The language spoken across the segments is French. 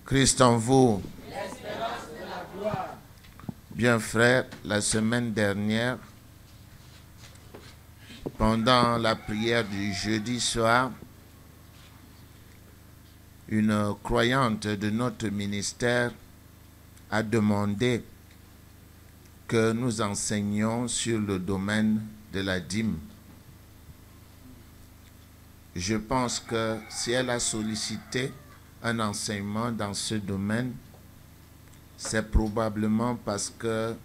Christ en vous. L'espérance de la gloire. Bien frère, la semaine dernière, pendant la prière du jeudi soir, une croyante de notre ministère a demandé que nous enseignions sur le domaine de la dîme. Je pense que si elle a sollicité un enseignement dans ce domaine, c'est probablement parce que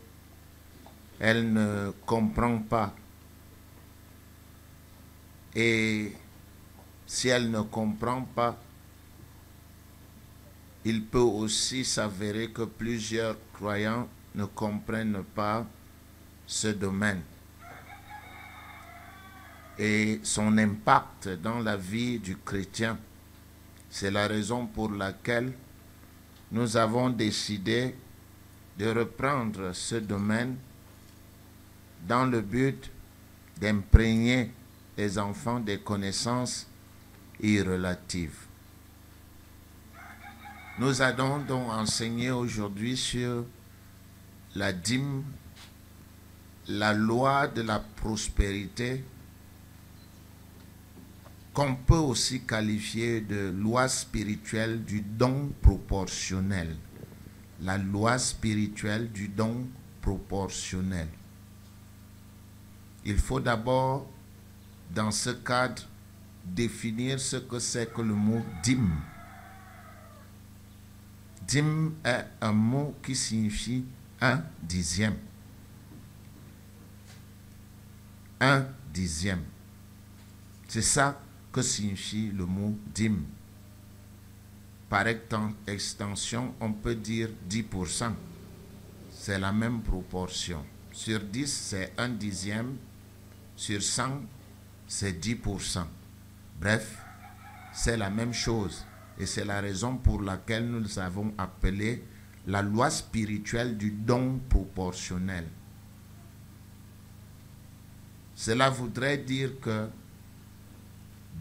elle ne comprend pas. Et si elle ne comprend pas, il peut aussi s'avérer que plusieurs croyants ne comprennent pas ce domaine et son impact dans la vie du chrétien. C'est la raison pour laquelle nous avons décidé de reprendre ce domaine dans le but d'imprégner les enfants des connaissances irrelatives. Nous allons donc enseigner aujourd'hui sur la dîme, la loi de la prospérité, qu'on peut aussi qualifier de loi spirituelle du don proportionnel. La loi spirituelle du don proportionnel. Il faut d'abord, dans ce cadre, définir ce que c'est que le mot dîme. Dîme est un mot qui signifie un dixième. Un dixième. C'est ça que signifie le mot dîme. Par extension, on peut dire 10%. C'est la même proportion. Sur 10, c'est un dixième. Sur 100, c'est 10%. Bref, c'est la même chose. Et c'est la raison pour laquelle nous avons appelé la loi spirituelle du don proportionnel. Cela voudrait dire que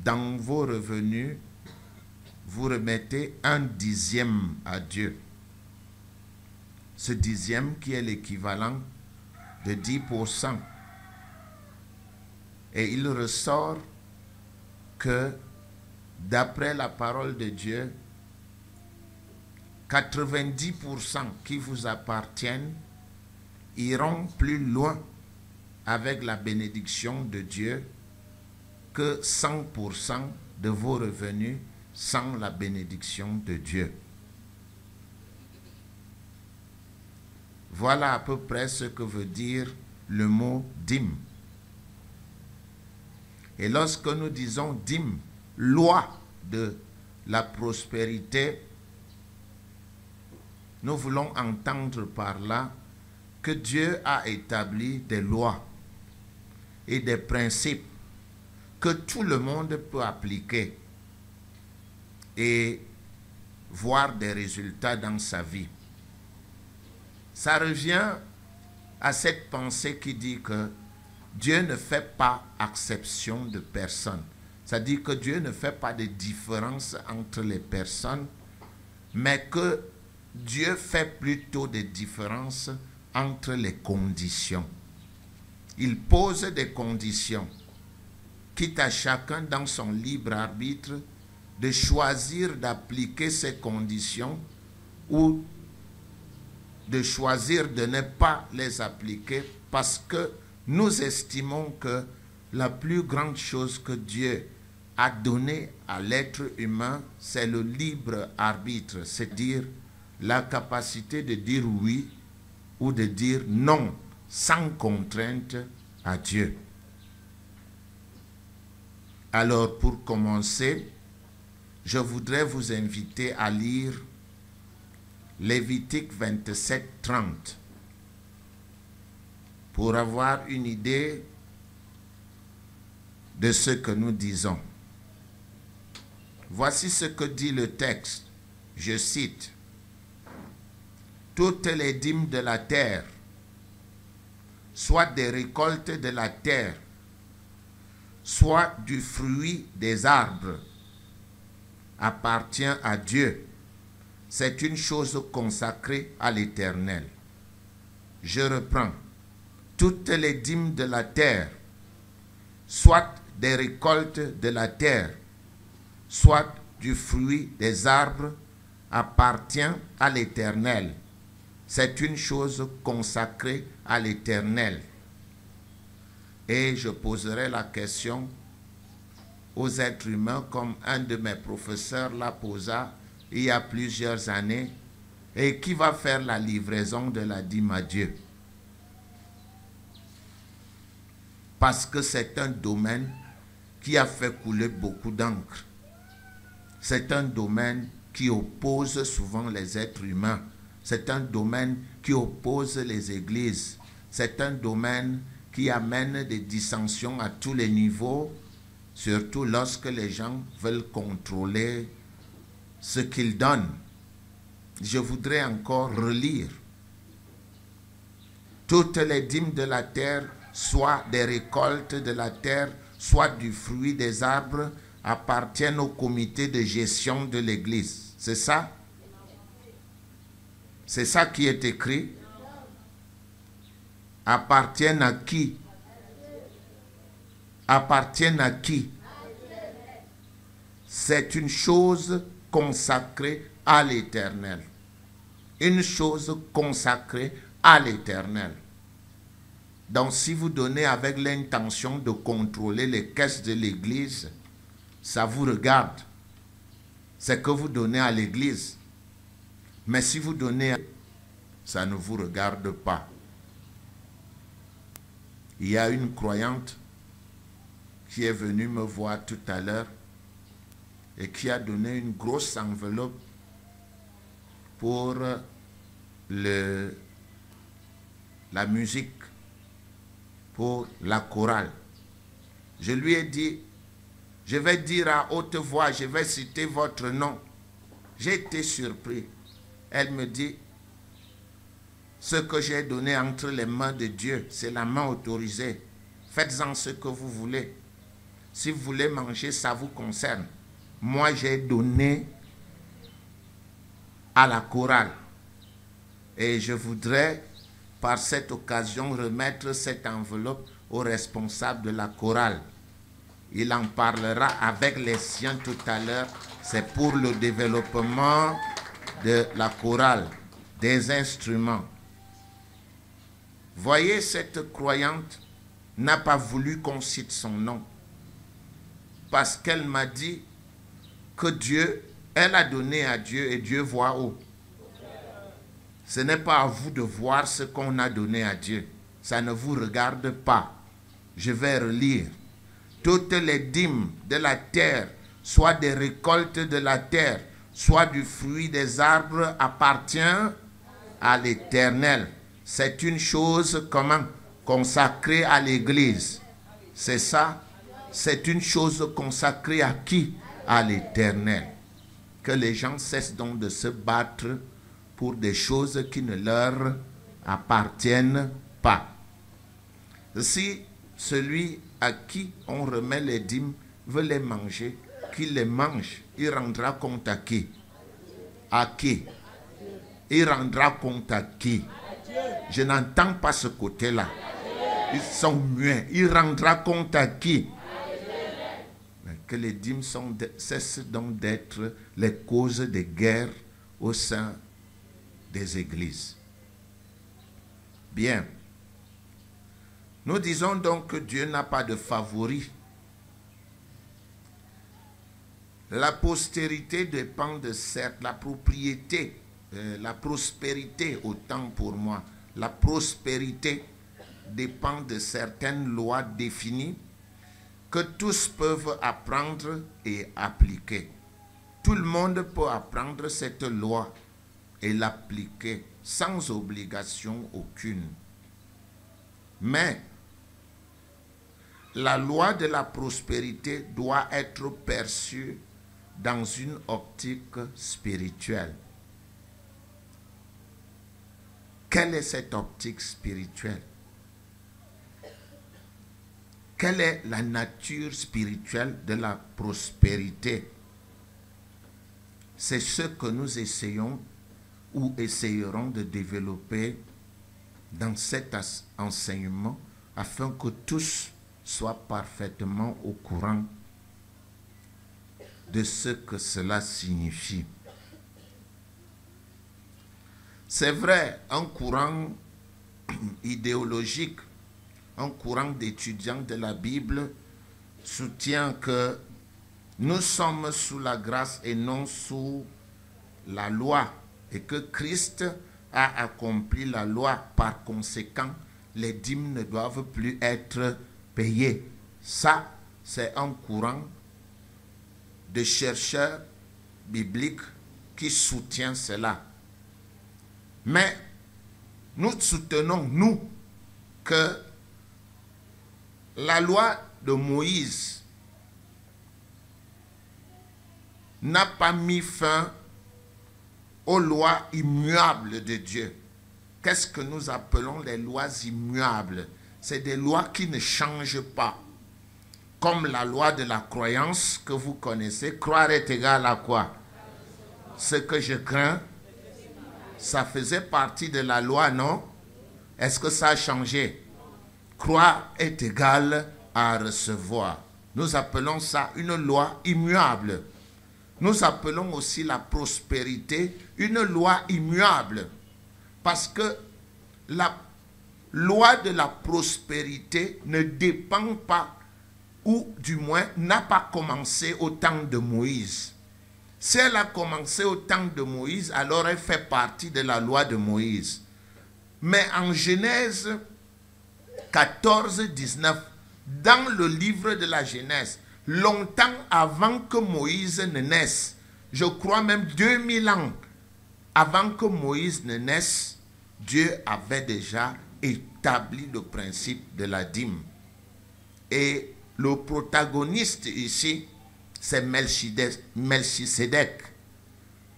dans vos revenus, vous remettez un dixième à Dieu. Ce dixième qui est l'équivalent de 10%. Et il ressort que d'après la parole de Dieu, 90% qui vous appartiennent iront plus loin avec la bénédiction de Dieu que 100% de vos revenus sans la bénédiction de Dieu. Voilà à peu près ce que veut dire le mot dîme. Et lorsque nous disons dîme, loi de la prospérité, nous voulons entendre par là que Dieu a établi des lois et des principes que tout le monde peut appliquer et voir des résultats dans sa vie. Ça revient à cette pensée qui dit que Dieu ne fait pas exception de personne. C'est-à-dire que Dieu ne fait pas de différence entre les personnes, mais que Dieu fait plutôt des différences entre les conditions. Il pose des conditions, quitte à chacun dans son libre arbitre de choisir d'appliquer ces conditions ou de choisir de ne pas les appliquer parce que nous estimons que la plus grande chose que Dieu a donnée à l'être humain, c'est le libre arbitre, c'est-à-dire la capacité de dire oui ou de dire non sans contrainte à Dieu. Alors pour commencer, je voudrais vous inviter à lire Lévitique 27, 30 pour avoir une idée de ce que nous disons. Voici ce que dit le texte, je cite: « Toutes les dîmes de la terre, soit des récoltes de la terre, soit du fruit des arbres, appartient à Dieu. c'est une chose consacrée à l'Éternel. Je reprends. Toutes les dîmes de la terre, soit des récoltes de la terre, soit du fruit des arbres, appartient à l'Éternel. C'est une chose consacrée à l'Éternel. Et je poserai la question aux êtres humains comme un de mes professeurs la posa il y a plusieurs années. Et qui va faire la livraison de la dîme à Dieu? Parce que c'est un domaine qui a fait couler beaucoup d'encre. C'est un domaine qui oppose souvent les êtres humains. C'est un domaine qui oppose les églises. C'est un domaine qui amène des dissensions à tous les niveaux, surtout lorsque les gens veulent contrôler ce qu'ils donnent. Je voudrais encore relire. Toutes les dîmes de la terre, soit des récoltes de la terre, soit du fruit des arbres, appartiennent au comité de gestion de l'Église. C'est ça? C'est ça qui est écrit? Appartiennent à qui? Appartiennent à qui? C'est une chose consacrée à l'Éternel. Une chose consacrée à l'Éternel. Donc si vous donnez avec l'intention de contrôler les caisses de l'Église, ça vous regarde. C'est que vous donnez à l'Église. Mais si vous donnez, ça ne vous regarde pas. Il y a une croyante qui est venue me voir tout à l'heure et qui a donné une grosse enveloppe pour la musique, pour la chorale. Je lui ai dit, je vais dire à haute voix, je vais citer votre nom. J'ai été surpris. Elle me dit, ce que j'ai donné entre les mains de Dieu, c'est la main autorisée. Faites-en ce que vous voulez. Si vous voulez manger, ça vous concerne. Moi, j'ai donné à la chorale. Et je voudrais, par cette occasion, remettre cette enveloppe au responsable de la chorale. Il en parlera avec les siens tout à l'heure. C'est pour le développement de la chorale, des instruments. Voyez, cette croyante n'a pas voulu qu'on cite son nom. Parce qu'elle m'a dit que Dieu, elle a donné à Dieu et Dieu voit où. Ce n'est pas à vous de voir ce qu'on a donné à Dieu. Ça ne vous regarde pas. Je vais relire. Toutes les dîmes de la terre, soit des récoltes de la terre, soit du fruit des arbres, appartient à l'Éternel. C'est une chose comment? Consacrée à l'Église. C'est ça? C'est une chose consacrée à qui? À l'Éternel. Que les gens cessent donc de se battre pour des choses qui ne leur appartiennent pas. Si celui à qui on remet les dîmes veut les manger, qu'il les mange, il rendra compte à qui? À qui? Il rendra compte à qui? Je n'entends pas ce côté-là. Ils sont muets. Il rendra compte à qui? Que les dîmes cessent donc d'être les causes de guerre au sein des églises. Bien. Nous disons donc que Dieu n'a pas de favoris. La postérité dépend de certes, la propriété, la prospérité, autant pour moi. La prospérité dépend de certaines lois définies que tous peuvent apprendre et appliquer. Tout le monde peut apprendre cette loi et l'appliquer sans obligation aucune. Mais la loi de la prospérité doit être perçue dans une optique spirituelle. Quelle est cette optique spirituelle? Quelle est la nature spirituelle de la prospérité? c'est ce que nous essayons ou essayerons de développer dans cet enseignement afin que tous soient parfaitement au courant de ce que cela signifie. C'est vrai, un courant idéologique, un courant d'étudiants de la Bible soutient que nous sommes sous la grâce et non sous la loi et que Christ a accompli la loi. Par conséquent, les dîmes ne doivent plus être payées. Ça, c'est un courant de chercheurs bibliques qui soutient cela. Mais nous soutenons, nous, que la loi de Moïse n'a pas mis fin aux lois immuables de Dieu. Qu'est-ce que nous appelons les lois immuables? C'est des lois qui ne changent pas. Comme la loi de la croyance que vous connaissez. Croire est égal à quoi? Ce que je crains, ça faisait partie de la loi, non? Est-ce que ça a changé? Croire est égal à recevoir. Nous appelons ça une loi immuable. Nous appelons aussi la prospérité une loi immuable. Parce que la loi de la prospérité ne dépend pas, ou du moins n'a pas commencé au temps de Moïse. Si elle a commencé au temps de Moïse, alors elle fait partie de la loi de Moïse. Mais en Genèse 14, 19, dans le livre de la Genèse, longtemps avant que Moïse ne naisse, je crois même 2000 ans avant que Moïse ne naisse, Dieu avait déjà établi le principe de la dîme. Et le protagoniste ici, c'est Melchisédek.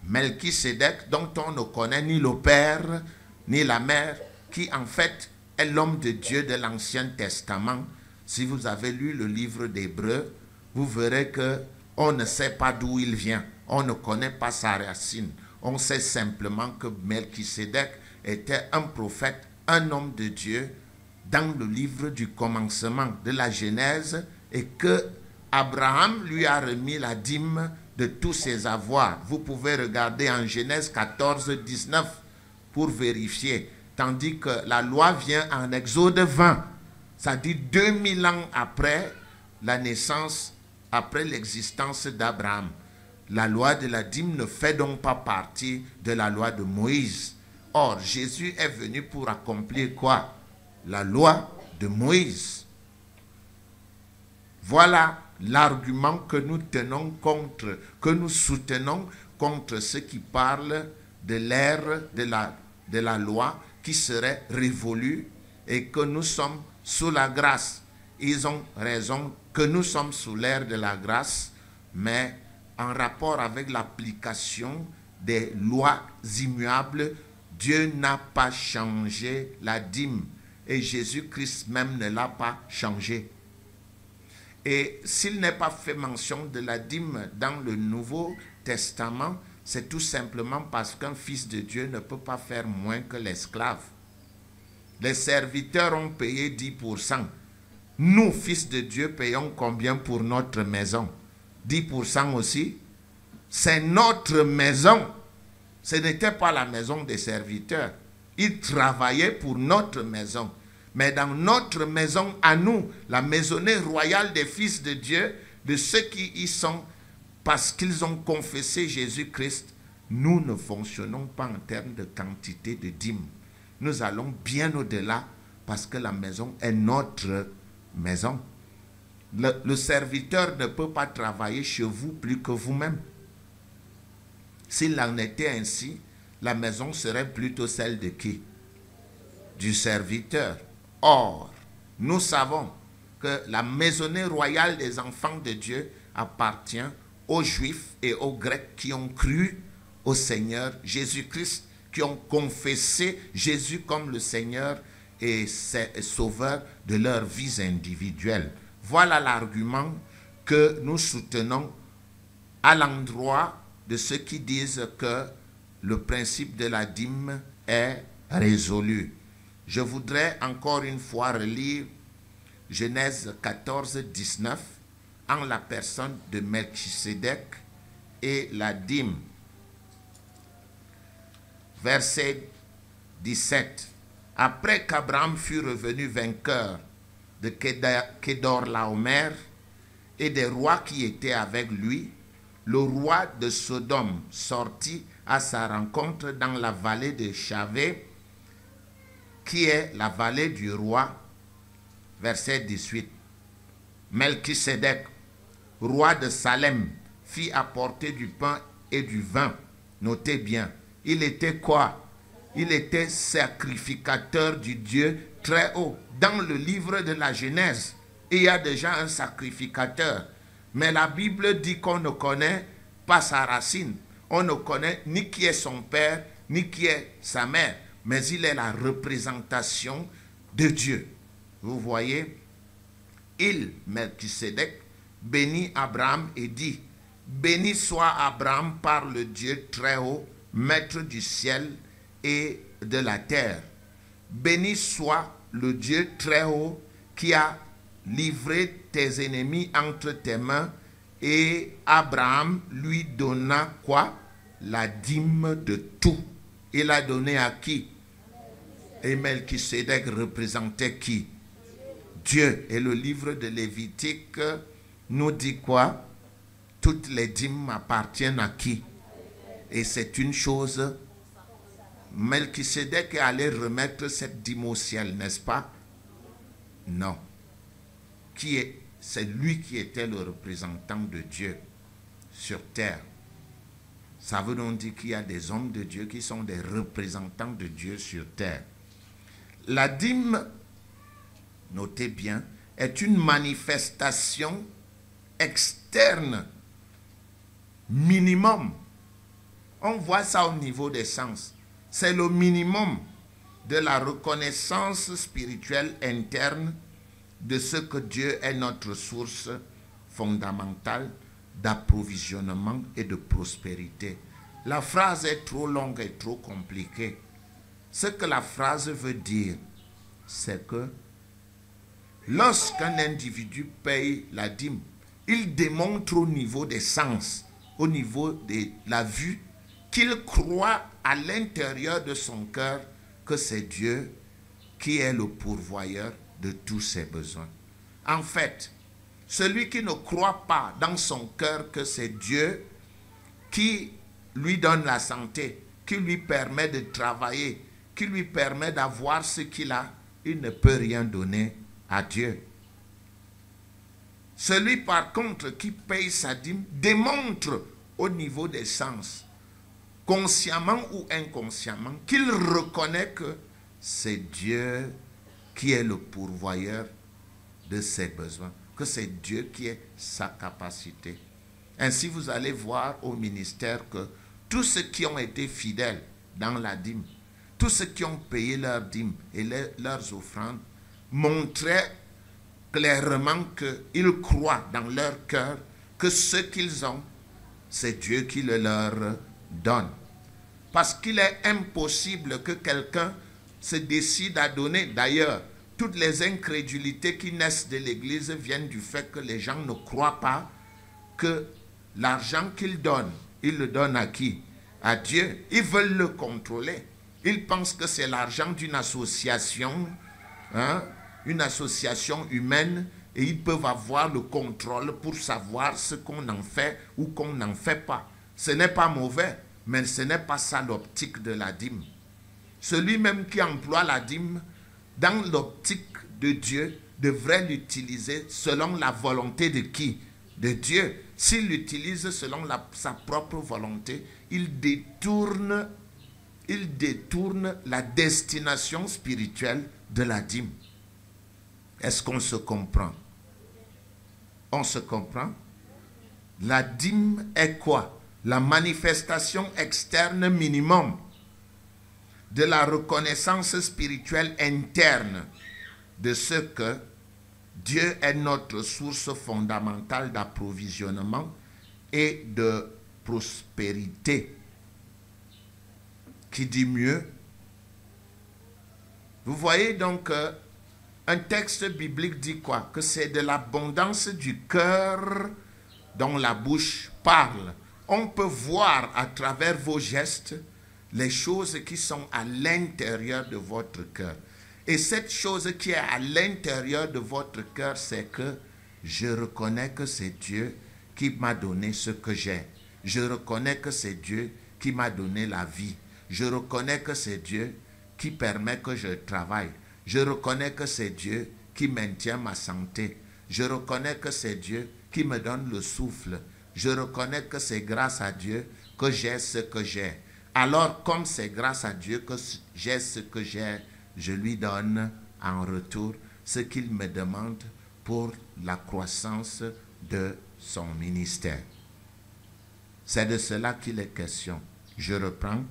Melchisédek, dont on ne connaît ni le père ni la mère, qui en fait est l'homme de Dieu de l'Ancien Testament. Si vous avez lu le livre d'Hébreux, vous verrez qu'on ne sait pas d'où il vient. On ne connaît pas sa racine. On sait simplement que Melchisédek était un prophète, un homme de Dieu, dans le livre du commencement de la Genèse, et que Abraham lui a remis la dîme de tous ses avoirs. Vous pouvez regarder en Genèse 14, 19 pour vérifier. Tandis que la loi vient en Exode 20. Ça dit 2000 ans après la naissance, après l'existence d'Abraham. La loi de la dîme ne fait donc pas partie de la loi de Moïse. Or, Jésus est venu pour accomplir quoi? La loi de Moïse. Voilà l'argument que nous tenons contre, que nous soutenons contre ceux qui parlent de l'ère de la loi qui serait révolue et que nous sommes sous la grâce. Ils ont raison que nous sommes sous l'ère de la grâce, mais en rapport avec l'application des lois immuables, Dieu n'a pas changé la dîme et Jésus-Christ même ne l'a pas changé. Et s'il n'est pas fait mention de la dîme dans le Nouveau Testament, c'est tout simplement parce qu'un fils de Dieu ne peut pas faire moins que l'esclave. Les serviteurs ont payé 10%. Nous, fils de Dieu, payons combien pour notre maison? 10% aussi. C'est notre maison. Ce n'était pas la maison des serviteurs. Ils travaillaient pour notre maison. Mais dans notre maison à nous, la maisonnée royale des fils de Dieu, de ceux qui y sont, parce qu'ils ont confessé Jésus-Christ, nous ne fonctionnons pas en termes de quantité de dîmes. Nous allons bien au-delà parce que la maison est notre maison. Le serviteur ne peut pas travailler chez vous plus que vous-même. S'il en était ainsi, la maison serait plutôt celle de qui? Du serviteur. Or, nous savons que la maisonnée royale des enfants de Dieu appartient aux Juifs et aux Grecs qui ont cru au Seigneur Jésus-Christ, qui ont confessé Jésus comme le Seigneur et Sauveur de leurs vies individuelles. Voilà l'argument que nous soutenons à l'endroit de ceux qui disent que le principe de la dîme est résolu. Je voudrais encore une fois relire Genèse 14, 19 en la personne de Melchisédek et la dîme. Verset 17. Après qu'Abraham fut revenu vainqueur de Kedorlaomer et des rois qui étaient avec lui, le roi de Sodome sortit à sa rencontre dans la vallée de Chavé, qui est la vallée du roi. Verset 18. Melchisédek, roi de Salem, fit apporter du pain et du vin. Notez bien, il était quoi? Il était sacrificateur du Dieu très haut. Dans le livre de la Genèse, il y a déjà un sacrificateur. Mais la Bible dit qu'on ne connaît pas sa racine. On ne connaît ni qui est son père, ni qui est sa mère. Mais il est la représentation de Dieu. Vous voyez, Melchisédek, bénit Abraham et dit, béni soit Abraham par le Dieu très haut, maître du ciel et de la terre. Béni soit le Dieu très haut qui a livré tes ennemis entre tes mains. Et Abraham lui donna quoi? La dîme de tout. Il a donné à qui? Et Melchisédek représentait qui? Dieu. Et le livre de Lévitique nous dit quoi? Toutes les dîmes appartiennent à qui? Et c'est une chose. Melchisédek est allé remettre cette dîme au ciel, n'est-ce pas? Non. C'est lui qui était le représentant de Dieu sur terre. Ça veut donc dire qu'il y a des hommes de Dieu qui sont des représentants de Dieu sur terre. La dîme, notez bien, est une manifestation externe minimum. On voit ça au niveau des sens. C'est le minimum de la reconnaissance spirituelle interne de ce que Dieu est notre source fondamentale d'approvisionnement et de prospérité. La phrase est trop longue et trop compliquée. Ce que la phrase veut dire, c'est que lorsqu'un individu paye la dîme, il démontre au niveau des sens, au niveau de la vue, qu'il croit à l'intérieur de son cœur que c'est Dieu qui est le pourvoyeur de tous ses besoins. En fait, celui qui ne croit pas dans son cœur que c'est Dieu qui lui donne la santé, qui lui permet de travailler, qui lui permet d'avoir ce qu'il a, il ne peut rien donner à Dieu. Celui par contre qui paye sa dîme démontre au niveau des sens, consciemment ou inconsciemment, qu'il reconnaît que c'est Dieu qui est le pourvoyeur de ses besoins, que c'est Dieu qui est sa capacité. Ainsi, vous allez voir au ministère que tous ceux qui ont été fidèles dans la dîme, tous ceux qui ont payé leur dîme et leurs offrandes, montraient clairement qu'ils croient dans leur cœur que ce qu'ils ont, c'est Dieu qui le leur donne. Parce qu'il est impossible que quelqu'un se décide à donner. D'ailleurs, toutes les incrédulités qui naissent de l'Église viennent du fait que les gens ne croient pas que l'argent qu'ils donnent, ils le donnent à qui? À Dieu. Ils veulent le contrôler. Ils pensent que c'est l'argent d'une association, une association humaine, et ils peuvent avoir le contrôle pour savoir ce qu'on en fait ou qu'on n'en fait pas. Ce n'est pas mauvais, mais ce n'est pas ça l'optique de la dîme. Celui même qui emploie la dîme, dans l'optique de Dieu, devrait l'utiliser selon la volonté de qui? De Dieu. S'il l'utilise selon sa propre volonté, il détourne la destination spirituelle de la dîme. Est-ce qu'on se comprend? On se comprend? La dîme est quoi? La manifestation externe minimum de la reconnaissance spirituelle interne de ce que Dieu est notre source fondamentale d'approvisionnement et de prospérité. Qui dit mieux? Vous voyez donc, un texte biblique dit quoi? Que c'est de l'abondance du cœur dont la bouche parle. On peut voir à travers vos gestes les choses qui sont à l'intérieur de votre cœur. Et cette chose qui est à l'intérieur de votre cœur, c'est que je reconnais que c'est Dieu qui m'a donné ce que j'ai. Je reconnais que c'est Dieu qui m'a donné la vie. Je reconnais que c'est Dieu qui permet que je travaille. Je reconnais que c'est Dieu qui maintient ma santé. Je reconnais que c'est Dieu qui me donne le souffle. Je reconnais que c'est grâce à Dieu que j'ai ce que j'ai. Alors, comme c'est grâce à Dieu que j'ai ce que j'ai, je lui donne en retour ce qu'il me demande pour la croissance de son ministère. C'est de cela qu'il est question. Je reprends.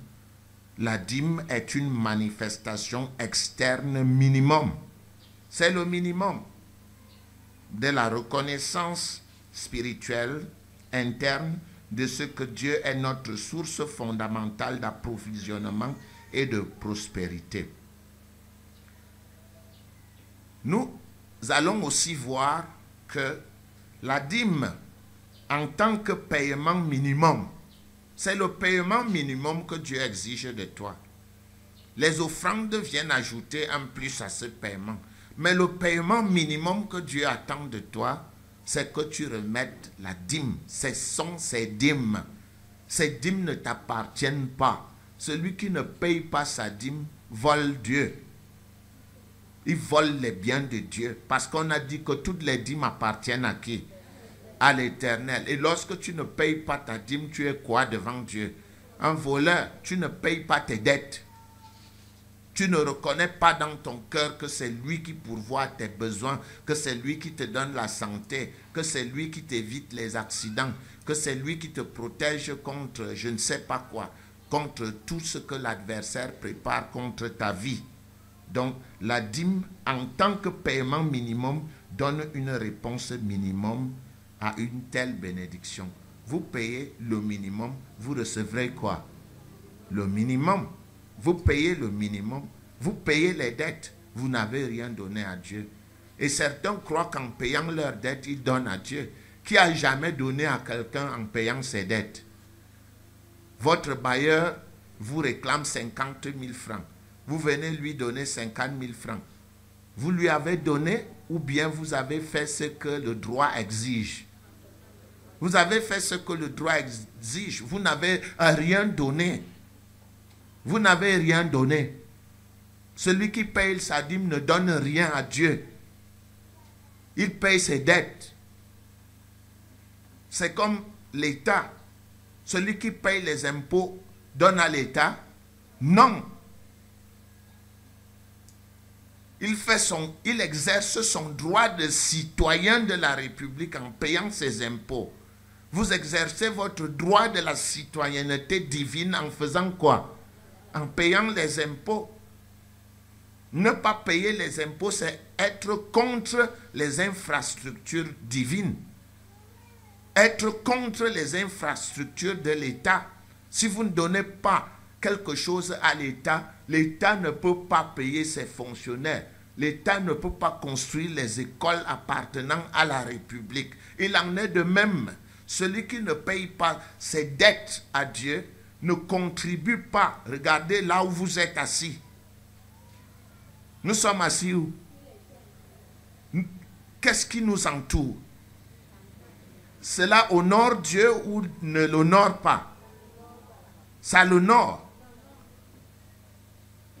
La dîme est une manifestation externe minimum. C'est le minimum de la reconnaissance spirituelle interne de ce que Dieu est notre source fondamentale d'approvisionnement et de prospérité. Nous allons aussi voir que la dîme, en tant que paiement minimum, c'est le paiement minimum que Dieu exige de toi. Les offrandes viennent ajouter un plus à ce paiement. Mais le paiement minimum que Dieu attend de toi, c'est que tu remettes la dîme. Ce sont ces dîmes. Ces dîmes ne t'appartiennent pas. Celui qui ne paye pas sa dîme vole Dieu. Il vole les biens de Dieu. Parce qu'on a dit que toutes les dîmes appartiennent à qui? À l'Éternel. Et lorsque tu ne payes pas ta dîme, tu es quoi devant Dieu? Un voleur. Tu ne payes pas tes dettes. Tu ne reconnais pas dans ton cœur que c'est lui qui pourvoit tes besoins, que c'est lui qui te donne la santé, que c'est lui qui t'évite les accidents, que c'est lui qui te protège contre je ne sais pas quoi, contre tout ce que l'adversaire prépare contre ta vie. Donc la dîme en tant que paiement minimum donne une réponse minimum à une telle bénédiction. Vous payez le minimum, vous recevrez quoi? Le minimum. Vous payez le minimum, vous payez les dettes, vous n'avez rien donné à Dieu. Et certains croient qu'en payant leurs dettes, ils donnent à Dieu. Qui a jamais donné à quelqu'un en payant ses dettes? Votre bailleur vous réclame 50 000 francs. Vous venez lui donner 50 000 francs. Vous lui avez donné ou bien vous avez fait ce que le droit exige? Vous avez fait ce que le droit exige. Vous n'avez rien donné. Vous n'avez rien donné. Celui qui paye sa dîme ne donne rien à Dieu. Il paye ses dettes. C'est comme l'État. Celui qui paye les impôts donne à l'État? Non. Il exerce son droit de citoyen de la République en payant ses impôts. Vous exercez votre droit de la citoyenneté divine en faisant quoi? En payant les impôts. Ne pas payer les impôts, c'est être contre les infrastructures divines. Être contre les infrastructures de l'État. Si vous ne donnez pas quelque chose à l'État, l'État ne peut pas payer ses fonctionnaires. L'État ne peut pas construire les écoles appartenant à la République. Il en est de même. Celui qui ne paye pas ses dettes à Dieu ne contribue pas. Regardez là où vous êtes assis. Nous sommes assis où? Qu'est-ce qui nous entoure? Cela honore Dieu ou ne l'honore pas? Ça l'honore.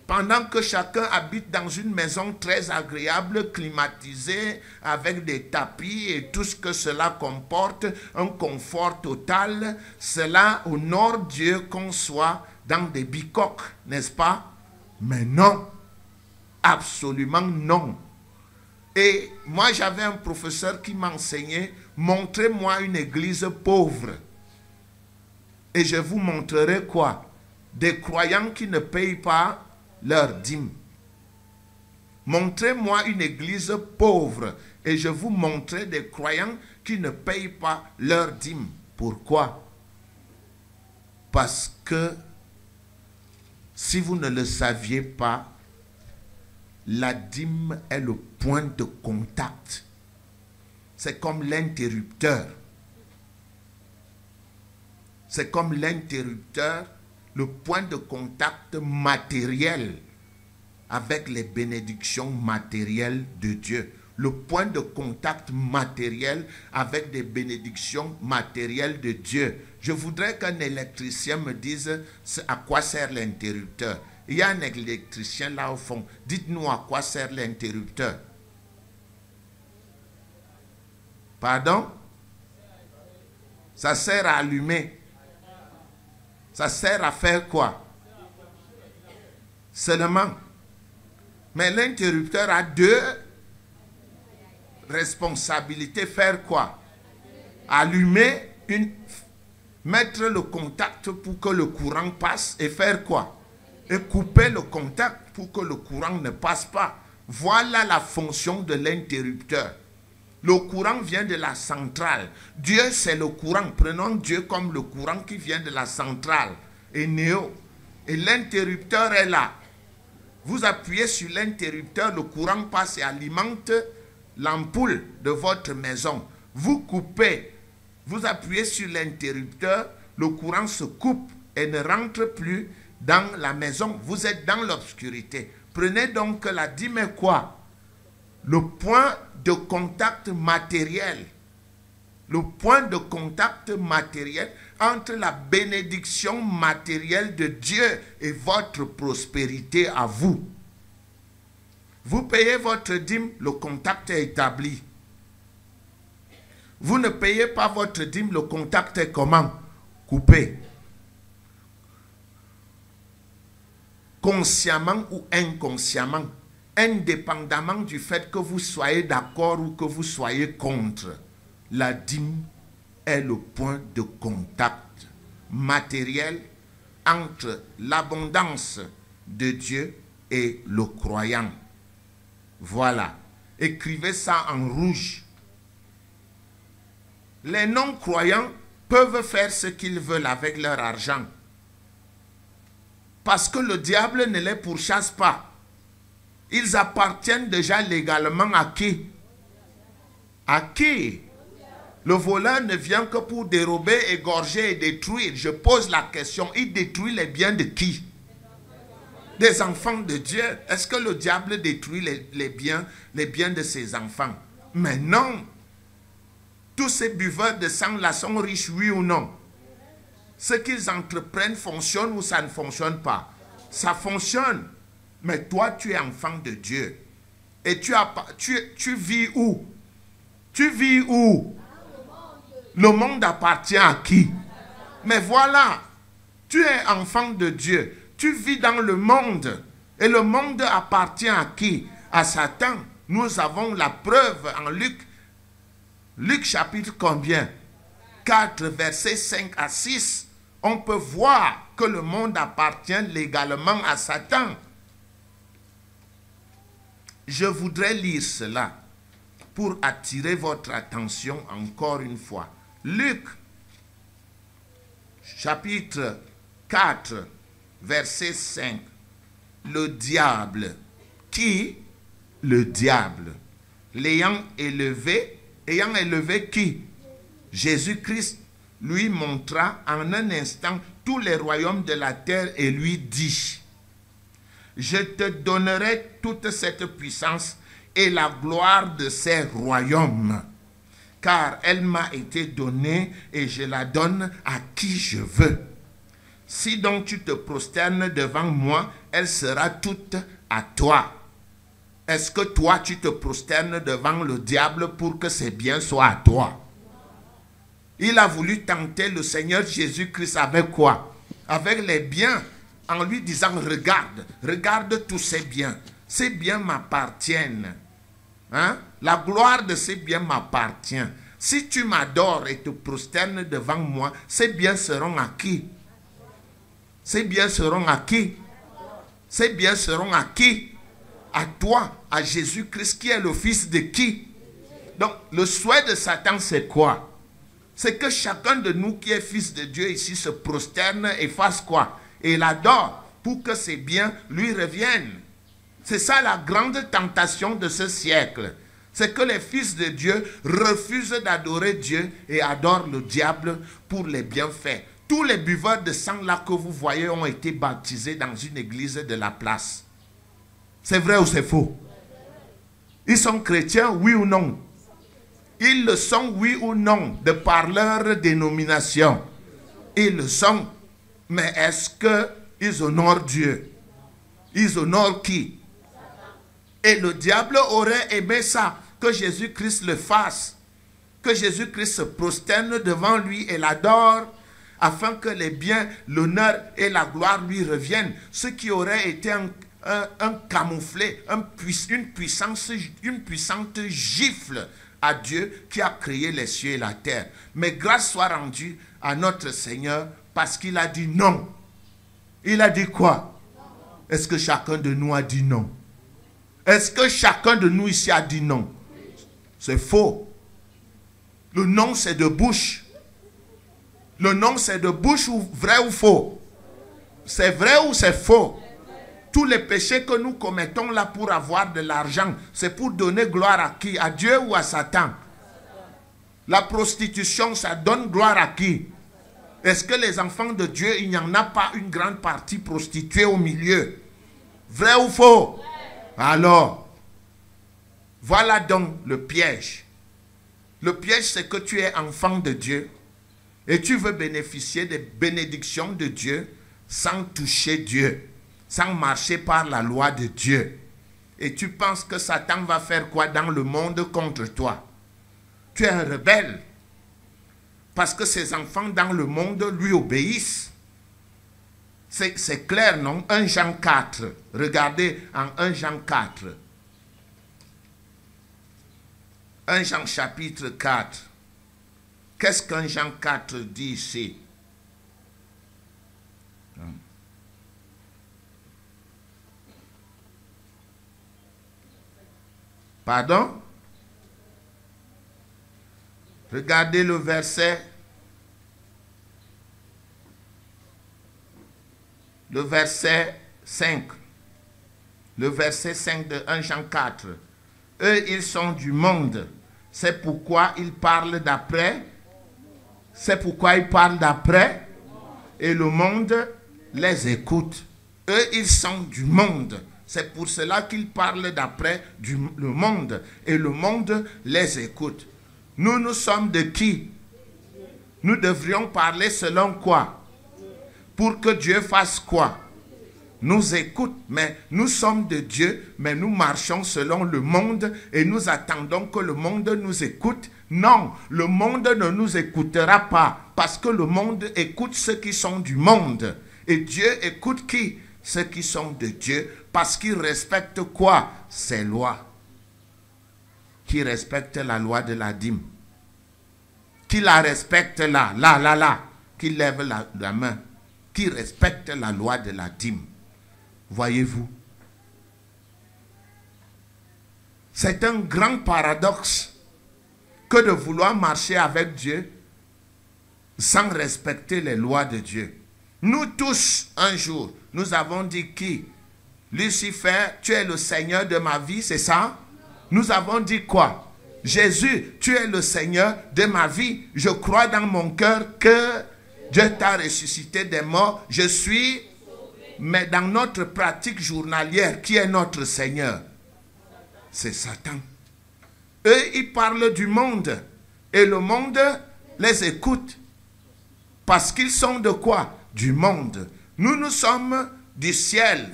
Pendant que chacun habite dans une maison très agréable, climatisée, avec des tapis et tout ce que cela comporte, un confort total, cela honore Dieu qu'on soit dans des bicoques, n'est-ce pas? Mais non, absolument non. Et moi j'avais un professeur qui m'enseignait, montrez-moi une église pauvre. Et je vous montrerai quoi? Des croyants qui ne payent pas leur dîme. Montrez-moi une église pauvre et je vous montrerai des croyants qui ne payent pas leur dîme. Pourquoi? Parce que si vous ne le saviez pas, la dîme est le point de contact. C'est comme l'interrupteur. C'est comme l'interrupteur, le point de contact matériel avec les bénédictions matérielles de Dieu. Le point de contact matériel avec des bénédictions matérielles de Dieu. Je voudrais qu'un électricien me dise à quoi sert l'interrupteur. Il y a un électricien là au fond. Dites-nous à quoi sert l'interrupteur. Pardon? Ça sert à allumer. Ça sert à faire quoi? Seulement. Mais l'interrupteur a deux responsabilités. Faire quoi? Allumer, mettre le contact pour que le courant passe et faire quoi? Et couper le contact pour que le courant ne passe pas. Voilà la fonction de l'interrupteur. Le courant vient de la centrale. Dieu, c'est le courant. Prenons Dieu comme le courant qui vient de la centrale. Et Néo. Et l'interrupteur est là. Vous appuyez sur l'interrupteur, le courant passe et alimente l'ampoule de votre maison. Vous coupez. Vous appuyez sur l'interrupteur, le courant se coupe et ne rentre plus dans la maison. Vous êtes dans l'obscurité. Prenez donc la dîme est quoi? Le point de contact matériel. Le point de contact matériel entre la bénédiction matérielle de Dieu et votre prospérité à vous. Vous payez votre dîme, le contact est établi. Vous ne payez pas votre dîme, le contact est comment? Coupé. Consciemment ou inconsciemment, indépendamment du fait que vous soyez d'accord ou que vous soyez contre, la dîme est le point de contact matériel entre l'abondance de Dieu et le croyant. Voilà. Écrivez ça en rouge. Les non-croyants peuvent faire ce qu'ils veulent avec leur argent. Parce que le diable ne les pourchasse pas. Ils appartiennent déjà légalement à qui? À qui? Le voleur ne vient que pour dérober, égorger et détruire. Je pose la question, il détruit les biens de qui? Des enfants de Dieu. Est-ce que le diable détruit les biens de ses enfants? Mais non. Tous ces buveurs de sang là sont riches, oui ou non? Ce qu'ils entreprennent fonctionne ou ça ne fonctionne pas? Ça fonctionne. Mais toi, tu es enfant de Dieu. Et tu vis où? Tu vis où? Le monde appartient à qui? Mais voilà, tu es enfant de Dieu. Tu vis dans le monde. Et le monde appartient à qui? À Satan. Nous avons la preuve en Luc. Luc chapitre combien? 4 versets 5 à 6. On peut voir que le monde appartient légalement à Satan. Je voudrais lire cela pour attirer votre attention encore une fois. Luc, chapitre 4, verset 5. Le diable. Qui? Le diable. L'ayant élevé qui? Jésus-Christ lui montra en un instant tous les royaumes de la terre et lui dit: je te donnerai toute cette puissance et la gloire de ces royaumes, car elle m'a été donnée et je la donne à qui je veux. Si donc tu te prosternes devant moi, elle sera toute à toi. Est-ce que toi tu te prosternes devant le diable pour que ses biens soient à toi? Il a voulu tenter le Seigneur Jésus-Christ avec quoi? Avec les biens, en lui disant: regarde, regarde tous ces biens. Ces biens m'appartiennent. Hein? La gloire de ces biens m'appartient. Si tu m'adores et te prosternes devant moi, ces biens seront à qui? Ces biens seront à qui? Ces biens seront à qui? À toi, à Jésus-Christ qui est le fils de qui? Donc, le souhait de Satan, c'est quoi? c'est que chacun de nous qui est fils de Dieu ici se prosterne et fasse quoi? Et l'adore pour que ses biens lui reviennent. C'est ça la grande tentation de ce siècle. C'est que les fils de Dieu refusent d'adorer Dieu et adorent le diable pour les bienfaits. Tous les buveurs de sang là que vous voyez ont été baptisés dans une église de la place. C'est vrai ou c'est faux? Ils sont chrétiens, oui ou non? Ils le sont, oui ou non, de par leur dénomination. Ils le sont. Mais est-ce qu'ils honorent Dieu? Ils honorent qui? Et le diable aurait aimé ça, que Jésus-Christ le fasse. Que Jésus-Christ se prosterne devant lui et l'adore, afin que les biens, l'honneur et la gloire lui reviennent. Ce qui aurait été un camouflet, une puissante gifle à Dieu qui a créé les cieux et la terre. Mais grâce soit rendue à notre Seigneur parce qu'il a dit non. Il a dit quoi? Est-ce que chacun de nous a dit non? Est-ce que chacun de nous ici a dit non? C'est faux. Le non, c'est de bouche. Le non, c'est de bouche, ou vrai ou faux? C'est vrai ou c'est faux? Tous les péchés que nous commettons là pour avoir de l'argent, c'est pour donner gloire à qui? À Dieu ou à Satan? La prostitution, ça donne gloire à qui? Est-ce que les enfants de Dieu, il n'y en a pas une grande partie prostituée au milieu? Vrai ou faux? Alors, voilà donc le piège. Le piège, c'est que tu es enfant de Dieu et tu veux bénéficier des bénédictions de Dieu sans toucher Dieu, sans marcher par la loi de Dieu. Et tu penses que Satan va faire quoi dans le monde contre toi? Tu es un rebelle. Parce que ses enfants dans le monde lui obéissent. C'est clair, non? 1 Jean 4. Regardez en 1 Jean 4. 1 Jean chapitre 4. Qu'est-ce qu'un Jean 4 dit ici? Pardon? Regardez le verset. Le verset 5. Le verset 5 de 1 Jean 4. Eux, ils sont du monde. C'est pourquoi ils parlent d'après. C'est pourquoi ils parlent d'après. Et le monde les écoute. Eux, ils sont du monde. C'est pour cela qu'ils parlent d'après le monde. Et le monde les écoute. Nous, nous sommes de qui? Nous devrions parler selon quoi? Pour que Dieu fasse quoi? Nous écoute, mais nous sommes de Dieu, mais nous marchons selon le monde et nous attendons que le monde nous écoute. Non, le monde ne nous écoutera pas parce que le monde écoute ceux qui sont du monde. Et Dieu écoute qui? Ceux qui sont de Dieu parce qu'ils respectent quoi? Ses lois. Qui respectent la loi de la dîme. Qui la respecte là. Qui lève la main. Qui respecte la loi de la dîme. Voyez-vous? C'est un grand paradoxe que de vouloir marcher avec Dieu sans respecter les lois de Dieu. Nous tous, un jour, nous avons dit qui? Lucifer, tu es le Seigneur de ma vie, c'est ça? Nous avons dit quoi? Jésus, tu es le Seigneur de ma vie. Je crois dans mon cœur que Dieu t'a ressuscité des morts. Je suis... Mais dans notre pratique journalière, qui est notre Seigneur? C'est Satan. Eux, ils parlent du monde. Et le monde les écoute. Parce qu'ils sont de quoi? Du monde. Nous, nous sommes du ciel.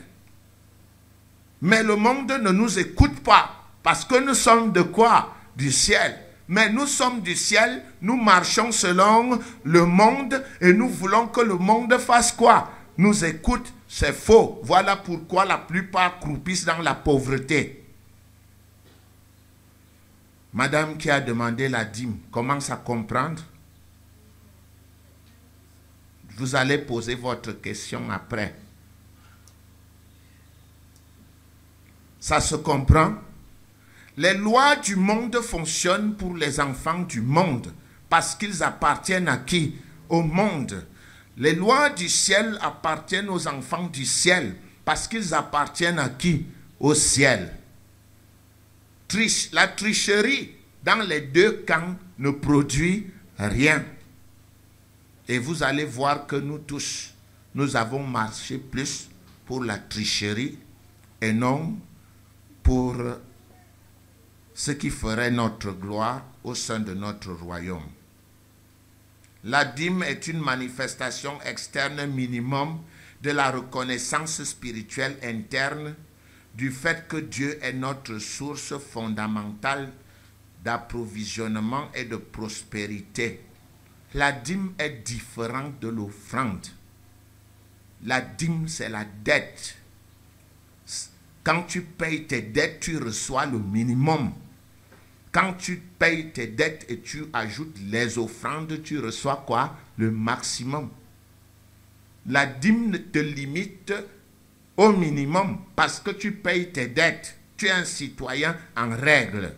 Mais le monde ne nous écoute pas. Parce que nous sommes de quoi? Du ciel. Mais nous sommes du ciel. Nous marchons selon le monde. Et nous voulons que le monde fasse quoi? Nous écoute. C'est faux. Voilà pourquoi la plupart croupissent dans la pauvreté. Madame qui a demandé la dîme commence à comprendre. Vous allez poser votre question après. Ça se comprend? Les lois du monde fonctionnent pour les enfants du monde. parce qu'ils appartiennent à qui? Au monde. Les lois du ciel appartiennent aux enfants du ciel, parce qu'ils appartiennent à qui? Au ciel. La tricherie dans les deux camps ne produit rien. Et vous allez voir que nous tous, nous avons marché plus pour la tricherie et non pour ce qui ferait notre gloire au sein de notre royaume. La dîme est une manifestation externe minimum de la reconnaissance spirituelle interne du fait que Dieu est notre source fondamentale d'approvisionnement et de prospérité. La dîme est différente de l'offrande. La dîme, c'est la dette. Quand tu payes tes dettes, tu reçois le minimum. Quand tu payes tes dettes et tu ajoutes les offrandes, tu reçois quoi? Le maximum. La dîme te limite au minimum parce que tu payes tes dettes. Tu es un citoyen en règle.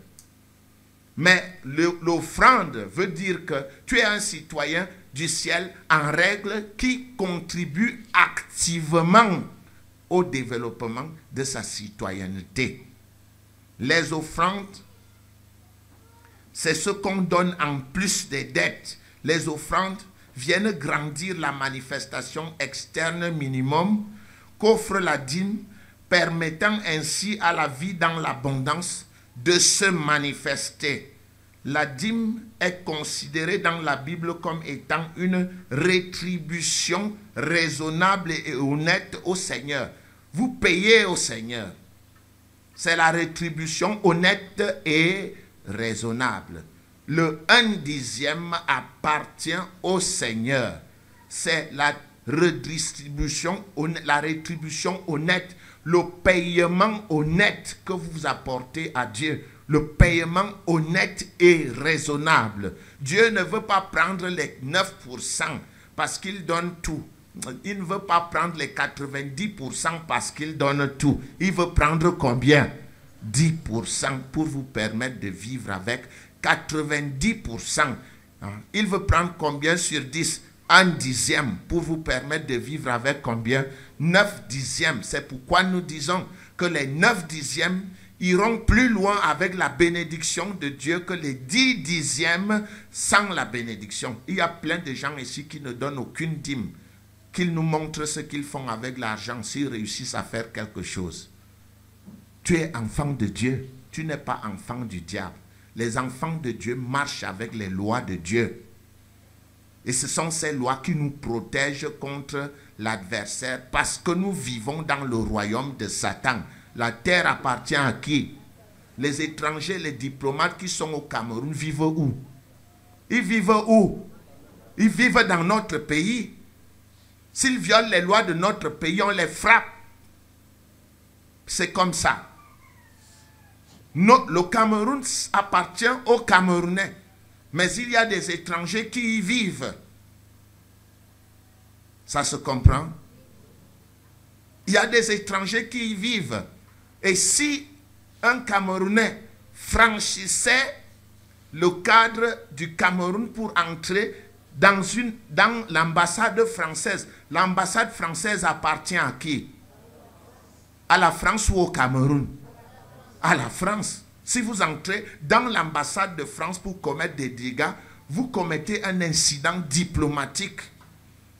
Mais l'offrande veut dire que tu es un citoyen du ciel en règle qui contribue activement au développement de sa citoyenneté. Les offrandes, c'est ce qu'on donne en plus des dettes. Les offrandes viennent grandir la manifestation externe minimum qu'offre la dîme, permettant ainsi à la vie dans l'abondance de se manifester. La dîme est considérée dans la Bible comme étant une rétribution raisonnable et honnête au Seigneur. Vous payez au Seigneur. C'est la rétribution honnête et raisonnable. Le 1/10 appartient au Seigneur. C'est la rétribution honnête, le paiement honnête que vous apportez à Dieu. Le paiement honnête et raisonnable. Dieu ne veut pas prendre les 9% parce qu'il donne tout. Il ne veut pas prendre les 90% parce qu'il donne tout. Il veut prendre combien? 10% pour vous permettre de vivre avec 90%. Il veut prendre combien sur 10? 1/10 pour vous permettre de vivre avec combien? 9/10. C'est pourquoi nous disons que les 9/10 iront plus loin avec la bénédiction de Dieu que les 10/10 sans la bénédiction. Il y a plein de gens ici qui ne donnent aucune dîme, qu'ils nous montrent ce qu'ils font avec l'argent s'ils réussissent à faire quelque chose. Tu es enfant de Dieu, tu n'es pas enfant du diable. Les enfants de Dieu marchent avec les lois de Dieu. Et ce sont ces lois qui nous protègent contre l'adversaire parce que nous vivons dans le royaume de Satan. La terre appartient à qui? Les étrangers, les diplomates qui sont au Cameroun vivent où? Ils vivent où? Ils vivent dans notre pays. S'ils violent les lois de notre pays, on les frappe. C'est comme ça. Le Cameroun appartient aux Camerounais. Mais il y a des étrangers qui y vivent. Ça se comprend? Il y a des étrangers qui y vivent. Et si un Camerounais franchissait le cadre du Cameroun pour entrer dans l'ambassade française, l'ambassade française appartient à qui? À la France ou au Cameroun? À la France. Si vous entrez dans l'ambassade de France pour commettre des dégâts, vous commettez un incident diplomatique.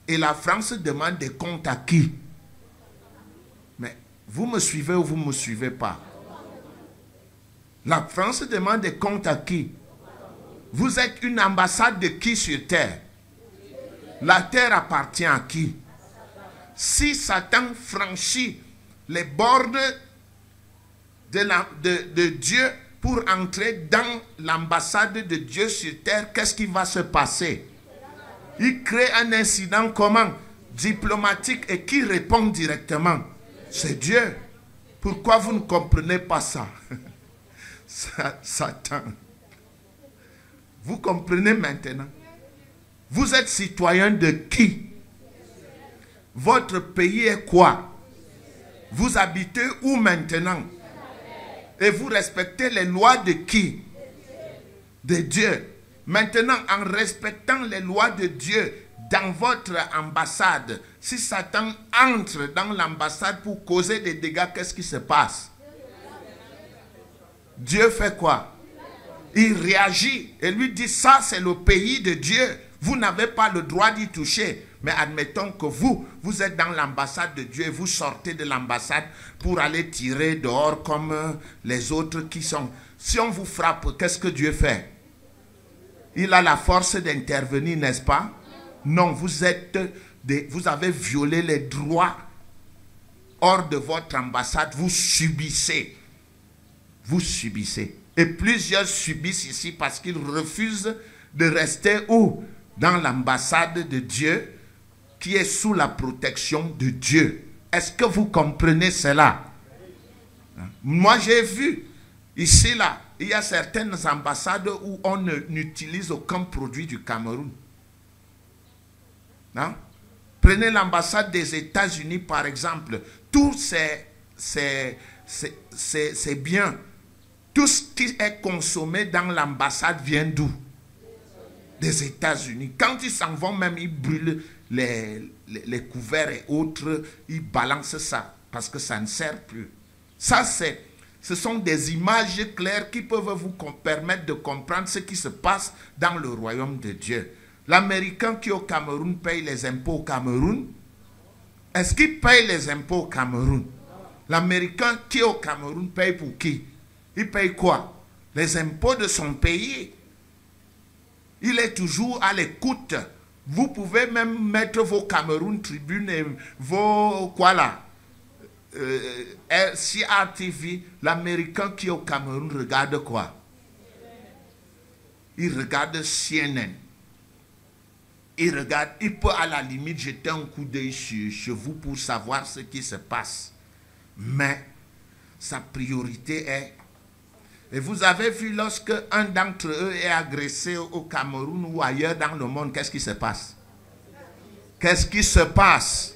Et la France demande des comptes à qui? Mais vous me suivez ou vous ne me suivez pas? La France demande des comptes à qui? Vous êtes une ambassade de qui sur terre? La terre appartient à qui? Si Satan franchit les bornes de Dieu pour entrer dans l'ambassade de Dieu sur terre, qu'est-ce qui va se passer? Il crée un incident comment? Diplomatique, et qui répond directement? C'est Dieu. Pourquoi vous ne comprenez pas ça? Satan. Vous comprenez maintenant? Vous êtes citoyen de qui? Votre pays est quoi? Vous habitez où maintenant? Et vous respectez les lois de qui? De Dieu. Maintenant, en respectant les lois de Dieu dans votre ambassade, si Satan entre dans l'ambassade pour causer des dégâts, qu'est-ce qui se passe? Dieu fait quoi? Il réagit et lui dit, ça c'est le pays de Dieu. Vous n'avez pas le droit d'y toucher. Mais admettons que vous êtes dans l'ambassade de Dieu et vous sortez de l'ambassade pour aller tirer dehors comme les autres qui sont. Si on vous frappe, qu'est-ce que Dieu fait? Il a la force d'intervenir, n'est-ce pas? Non, vous avez violé les droits hors de votre ambassade. Vous subissez. Vous subissez. Et plusieurs subissent ici parce qu'ils refusent de rester où? Dans l'ambassade de Dieu qui est sous la protection de Dieu. Est-ce que vous comprenez cela? Moi, j'ai vu ici, là, il y a certaines ambassades où on n'utilise aucun produit du Cameroun. Non? Prenez l'ambassade des États-Unis, par exemple. Tous ces biens, tout ce qui est consommé dans l'ambassade vient d'où? Des États-Unis. Quand ils s'en vont même, ils brûlent les couverts et autres, ils balancent ça parce que ça ne sert plus. Ça, ce sont des images claires qui peuvent vous permettre de comprendre ce qui se passe dans le royaume de Dieu. L'Américain qui au Cameroun paye les impôts au Cameroun. Est-ce qu'il paye les impôts au Cameroun? L'Américain qui au Cameroun paye pour qui? Il paye quoi? Les impôts de son pays. Il est toujours à l'écoute. Vous pouvez même mettre vos Cameroun Tribune et vos quoi là, CRTV. L'Américain qui est au Cameroun regarde quoi? Il regarde CNN. Il regarde, il peut à la limite jeter un coup d'œil chez vous pour savoir ce qui se passe. Mais sa priorité est... Et vous avez vu, lorsque un d'entre eux est agressé au Cameroun ou ailleurs dans le monde, qu'est-ce qui se passe? Qu'est-ce qui se passe?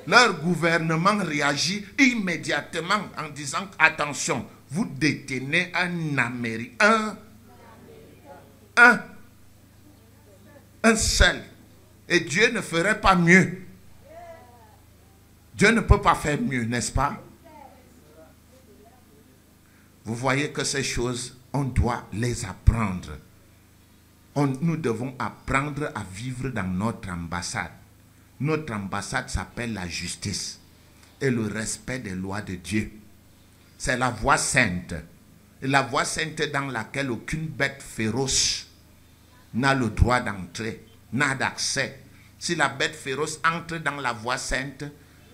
Leur gouvernement réagit immédiatement en disant, attention, vous détenez un Américain, un seul. Et Dieu ne ferait pas mieux. Dieu ne peut pas faire mieux, n'est-ce pas? Vous voyez que ces choses, on doit les apprendre. Nous devons apprendre à vivre dans notre ambassade. Notre ambassade s'appelle la justice et le respect des lois de Dieu. C'est la voie sainte. Et la voie sainte dans laquelle aucune bête féroce n'a le droit d'entrer, n'a d'accès. Si la bête féroce entre dans la voie sainte,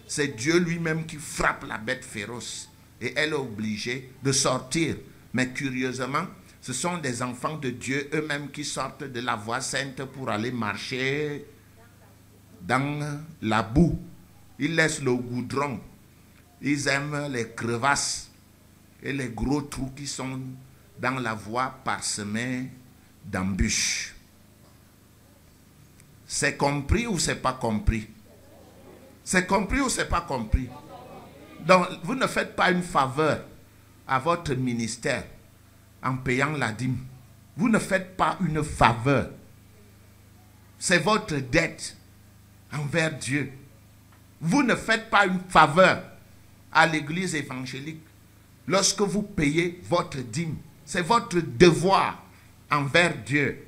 c'est Dieu lui-même qui frappe la bête féroce. Et elle est obligée de sortir. Mais curieusement, ce sont des enfants de Dieu eux-mêmes qui sortent de la voie sainte pour aller marcher dans la boue. Ils laissent le goudron. Ils aiment les crevasses et les gros trous qui sont dans la voie parsemée d'embûches. C'est compris ou c'est pas compris? C'est compris ou c'est pas compris? Donc, vous ne faites pas une faveur à votre ministère en payant la dîme. Vous ne faites pas une faveur. C'est votre dette envers Dieu. Vous ne faites pas une faveur à l'église évangélique lorsque vous payez votre dîme. C'est votre devoir envers Dieu.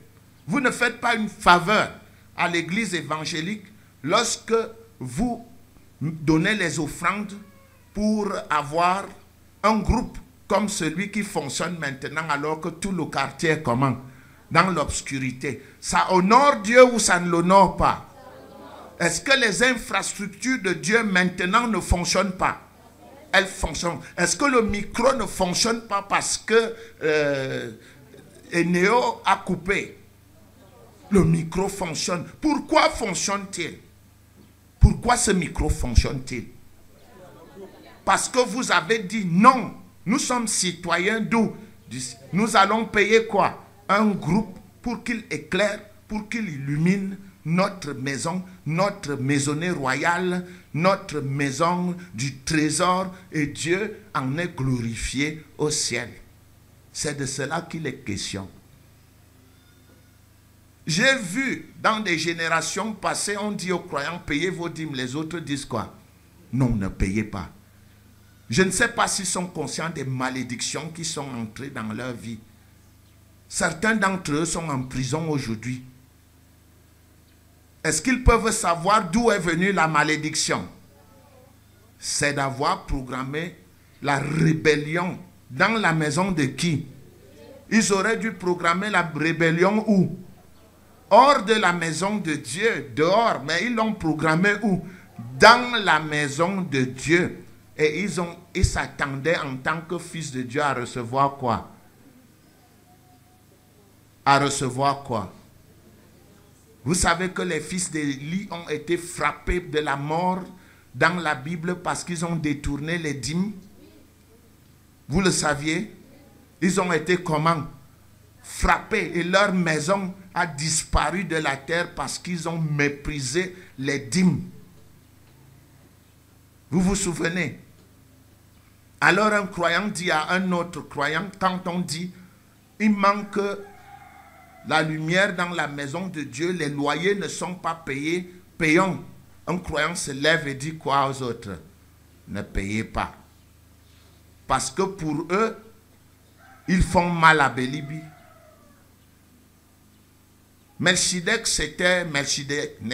Vous ne faites pas une faveur à l'église évangélique lorsque vous donnez les offrandes pour avoir un groupe comme celui qui fonctionne maintenant alors que tout le quartier est comment? Dans l'obscurité. Ça honore Dieu ou ça ne l'honore pas? Est-ce que les infrastructures de Dieu maintenant ne fonctionnent pas? Elles fonctionnent. Est-ce que le micro ne fonctionne pas parce que Eneo a coupé? Le micro fonctionne. Pourquoi fonctionne-t-il? Pourquoi ce micro fonctionne-t-il? Parce que vous avez dit non. Nous sommes citoyens d'où? Nous allons payer quoi? Un groupe pour qu'il éclaire, pour qu'il illumine notre maison, notre maisonnée royale, notre maison du trésor, et Dieu en est glorifié au ciel. C'est de cela qu'il est question. J'ai vu dans des générations passées, on dit aux croyants, payez vos dîmes. Les autres disent quoi? Non, ne payez pas. Je ne sais pas s'ils sont conscients des malédictions qui sont entrées dans leur vie. Certains d'entre eux sont en prison aujourd'hui. Est-ce qu'ils peuvent savoir d'où est venue la malédiction? C'est d'avoir programmé la rébellion dans la maison de qui? Ils auraient dû programmer la rébellion où? Hors de la maison de Dieu, dehors. Mais ils l'ont programmé où? Dans la maison de Dieu. Et ils s'attendaient en tant que fils de Dieu à recevoir quoi? À recevoir quoi? Vous savez que les fils d'Élie ont été frappés de la mort dans la Bible parce qu'ils ont détourné les dîmes. Vous le saviez? Ils ont été comment? Frappés, et leur maison a disparu de la terre parce qu'ils ont méprisé les dîmes. Vous vous souvenez? Alors un croyant dit à un autre croyant, quand on dit il manque la lumière dans la maison de Dieu, les loyers ne sont pas payés, payons. Un croyant se lève et dit quoi aux autres? Ne payez pas. Parce que pour eux, ils font mal à Bélibi. Melchisedec, c'était Melchisedec,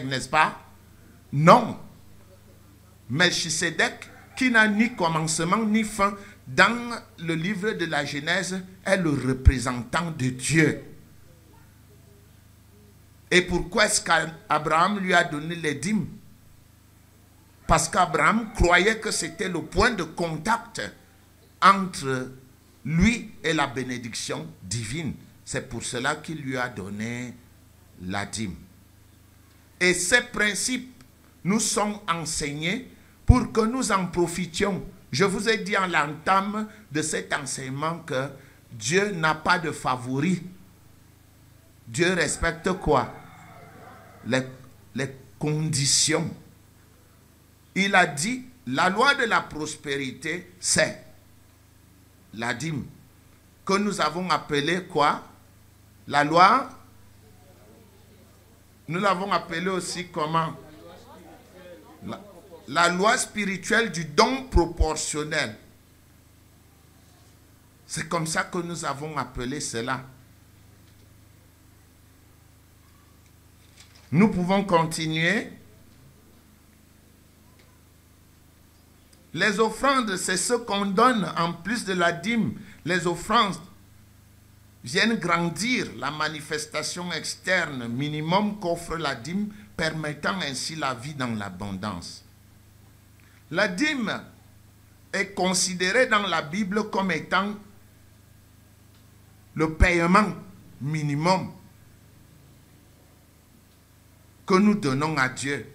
n'est-ce pas? Non. Melchisedec, qui n'a ni commencement ni fin, dans le livre de la Genèse, est le représentant de Dieu. Et pourquoi est-ce qu'Abraham lui a donné les dîmes? Parce qu'Abraham croyait que c'était le point de contact entre lui et la bénédiction divine. C'est pour cela qu'il lui a donné la dîme. Et ces principes nous sont enseignés pour que nous en profitions. Je vous ai dit en l'entame de cet enseignement que Dieu n'a pas de favoris. Dieu respecte quoi? Les conditions. Il a dit, la loi de la prospérité, c'est la dîme, que nous avons appelée quoi? La loi, nous l'avons appelée aussi comment? La loi spirituelle du don proportionnel. C'est comme ça que nous avons appelé cela. Nous pouvons continuer. Les offrandes, c'est ce qu'on donne en plus de la dîme. Les offrandes viennent grandir la manifestation externe minimum qu'offre la dîme, permettant ainsi la vie dans l'abondance. La dîme est considérée dans la Bible comme étant le paiement minimum que nous donnons à Dieu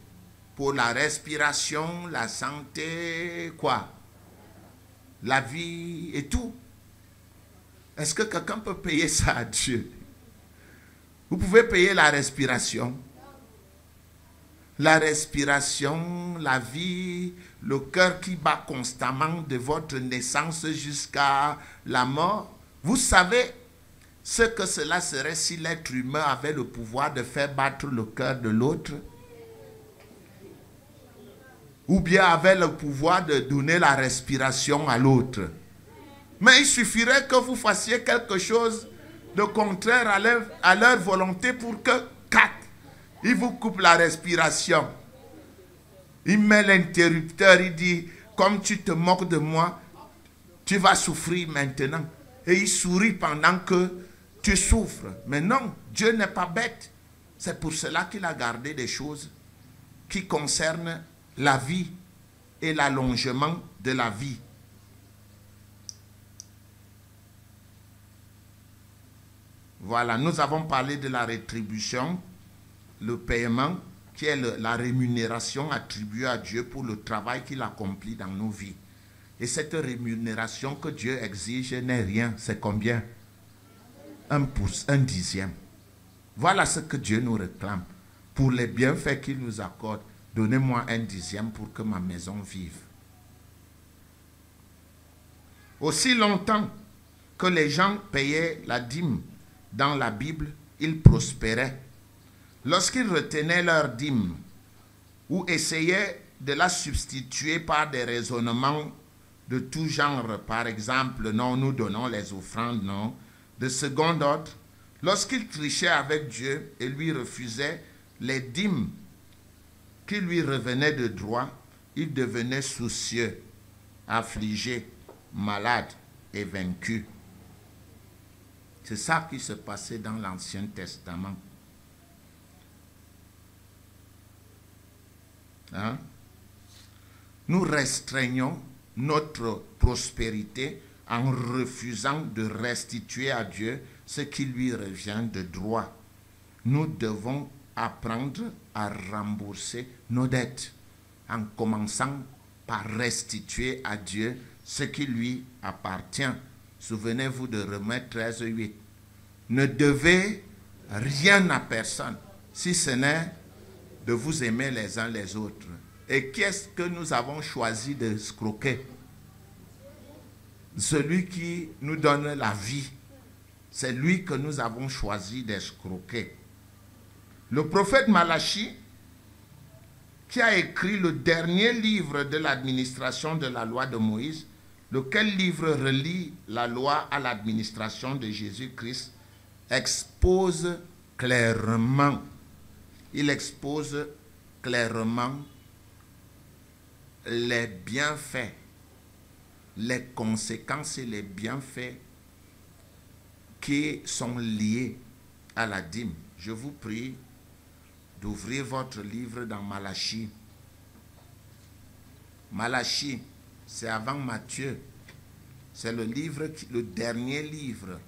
pour la respiration, la santé, quoi? La vie et tout. Est-ce que quelqu'un peut payer ça à Dieu? Vous pouvez payer la respiration. La respiration, la vie, le cœur qui bat constamment de votre naissance jusqu'à la mort. Vous savez ce que cela serait si l'être humain avait le pouvoir de faire battre le cœur de l'autre? Ou bien avait le pouvoir de donner la respiration à l'autre? Mais il suffirait que vous fassiez quelque chose de contraire à leur volonté pour que, il vous coupe la respiration. Il met l'interrupteur, il dit, comme tu te moques de moi, tu vas souffrir maintenant. Et il sourit pendant que tu souffres. Mais non, Dieu n'est pas bête. C'est pour cela qu'il a gardé des choses qui concernent la vie et l'allongement de la vie. Voilà, nous avons parlé de la rétribution, le paiement, qui est la rémunération attribuée à Dieu pour le travail qu'il accomplit dans nos vies. Et cette rémunération que Dieu exige n'est rien. C'est combien? 1%, 1/10. Voilà ce que Dieu nous réclame. Pour les bienfaits qu'il nous accorde, donnez-moi 1/10 pour que ma maison vive. Aussi longtemps que les gens payaient la dîme dans la Bible, ils prospéraient. Lorsqu'ils retenaient leur dîme ou essayaient de la substituer par des raisonnements de tout genre, par exemple, non, nous donnons les offrandes, non, de second ordre, lorsqu'ils trichaient avec Dieu et lui refusaient les dîmes qui lui revenaient de droit, ils devenaient soucieux, affligés, malades et vaincus. C'est ça qui se passait dans l'Ancien Testament. Hein? Nous restreignons notre prospérité en refusant de restituer à Dieu ce qui lui revient de droit. Nous devons apprendre à rembourser nos dettes en commençant par restituer à Dieu ce qui lui appartient. Souvenez-vous de Romains 13:8. Ne devez rien à personne, si ce n'est de vous aimer les uns les autres. Et qui est-ce que nous avons choisi de escroquer? Celui qui nous donne la vie. C'est lui que nous avons choisi d'escroquer. Le prophète Malachie, qui a écrit le dernier livre de l'administration de la loi de Moïse, lequel livre relie la loi à l'administration de Jésus-Christ, expose clairement, il expose clairement les bienfaits, les conséquences et les bienfaits qui sont liés à la dîme. Je vous prie d'ouvrir votre livre dans Malachie. Malachie, c'est avant Matthieu. C'est le livre, le dernier livre.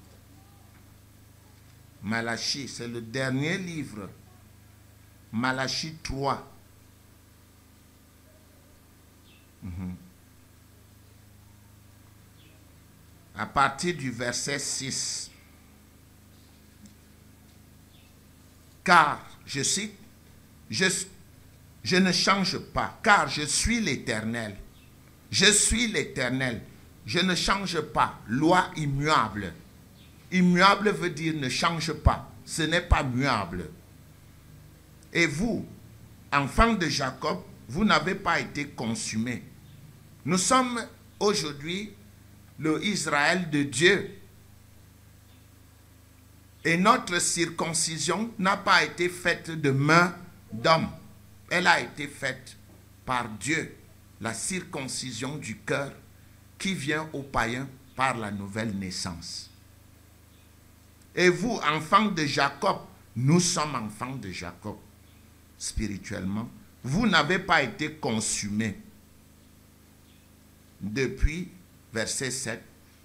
Malachie, c'est le dernier livre. Malachie 3. À partir du verset 6. Car, je cite, je ne change pas, car je suis l'Éternel. Je suis l'Éternel. Je ne change pas. Loi immuable. Immuable veut dire ne change pas. Ce n'est pas muable. Et vous, enfants de Jacob, vous n'avez pas été consumés. Nous sommes aujourd'hui le Israël de Dieu. Et notre circoncision n'a pas été faite de main d'homme. Elle a été faite par Dieu. La circoncision du cœur qui vient aux païens par la nouvelle naissance. Et vous, enfants de Jacob, nous sommes enfants de Jacob. Spirituellement, vous n'avez pas été consumés. Depuis, verset 7,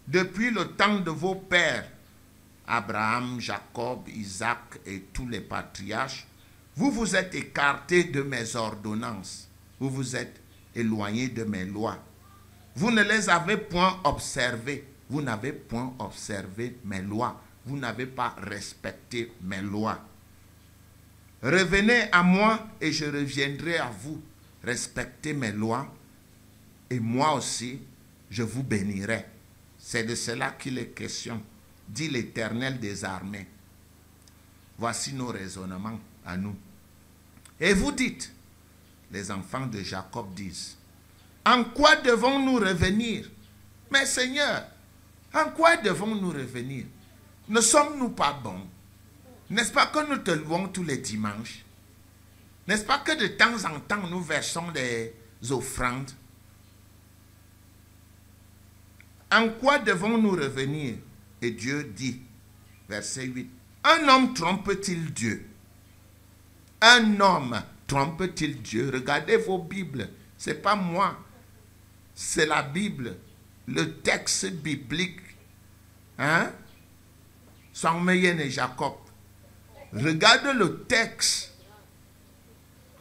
depuis le temps de vos pères, Abraham, Jacob, Isaac et tous les patriarches, vous vous êtes écartés de mes ordonnances. Vous vous êtes éloignés de mes lois. Vous ne les avez point observées. Vous n'avez point observé mes lois. Vous n'avez pas respecté mes lois. Revenez à moi et je reviendrai à vous. Respectez mes lois et moi aussi, je vous bénirai. C'est de cela qu'il est question, dit l'Éternel des armées. Voici nos raisonnements à nous. Et vous dites, les enfants de Jacob disent, en quoi devons-nous revenir? Mais Seigneur, en quoi devons-nous revenir? Ne sommes-nous pas bons? N'est-ce pas que nous te louons tous les dimanches? N'est-ce pas que de temps en temps nous versons des offrandes? En quoi devons-nous revenir? Et Dieu dit, verset 8, un homme trompe-t-il Dieu? Un homme trompe-t-il Dieu? Regardez vos Bibles. Ce n'est pas moi. C'est la Bible. Le texte biblique. Hein? Samuel et Jacob. Regarde le texte.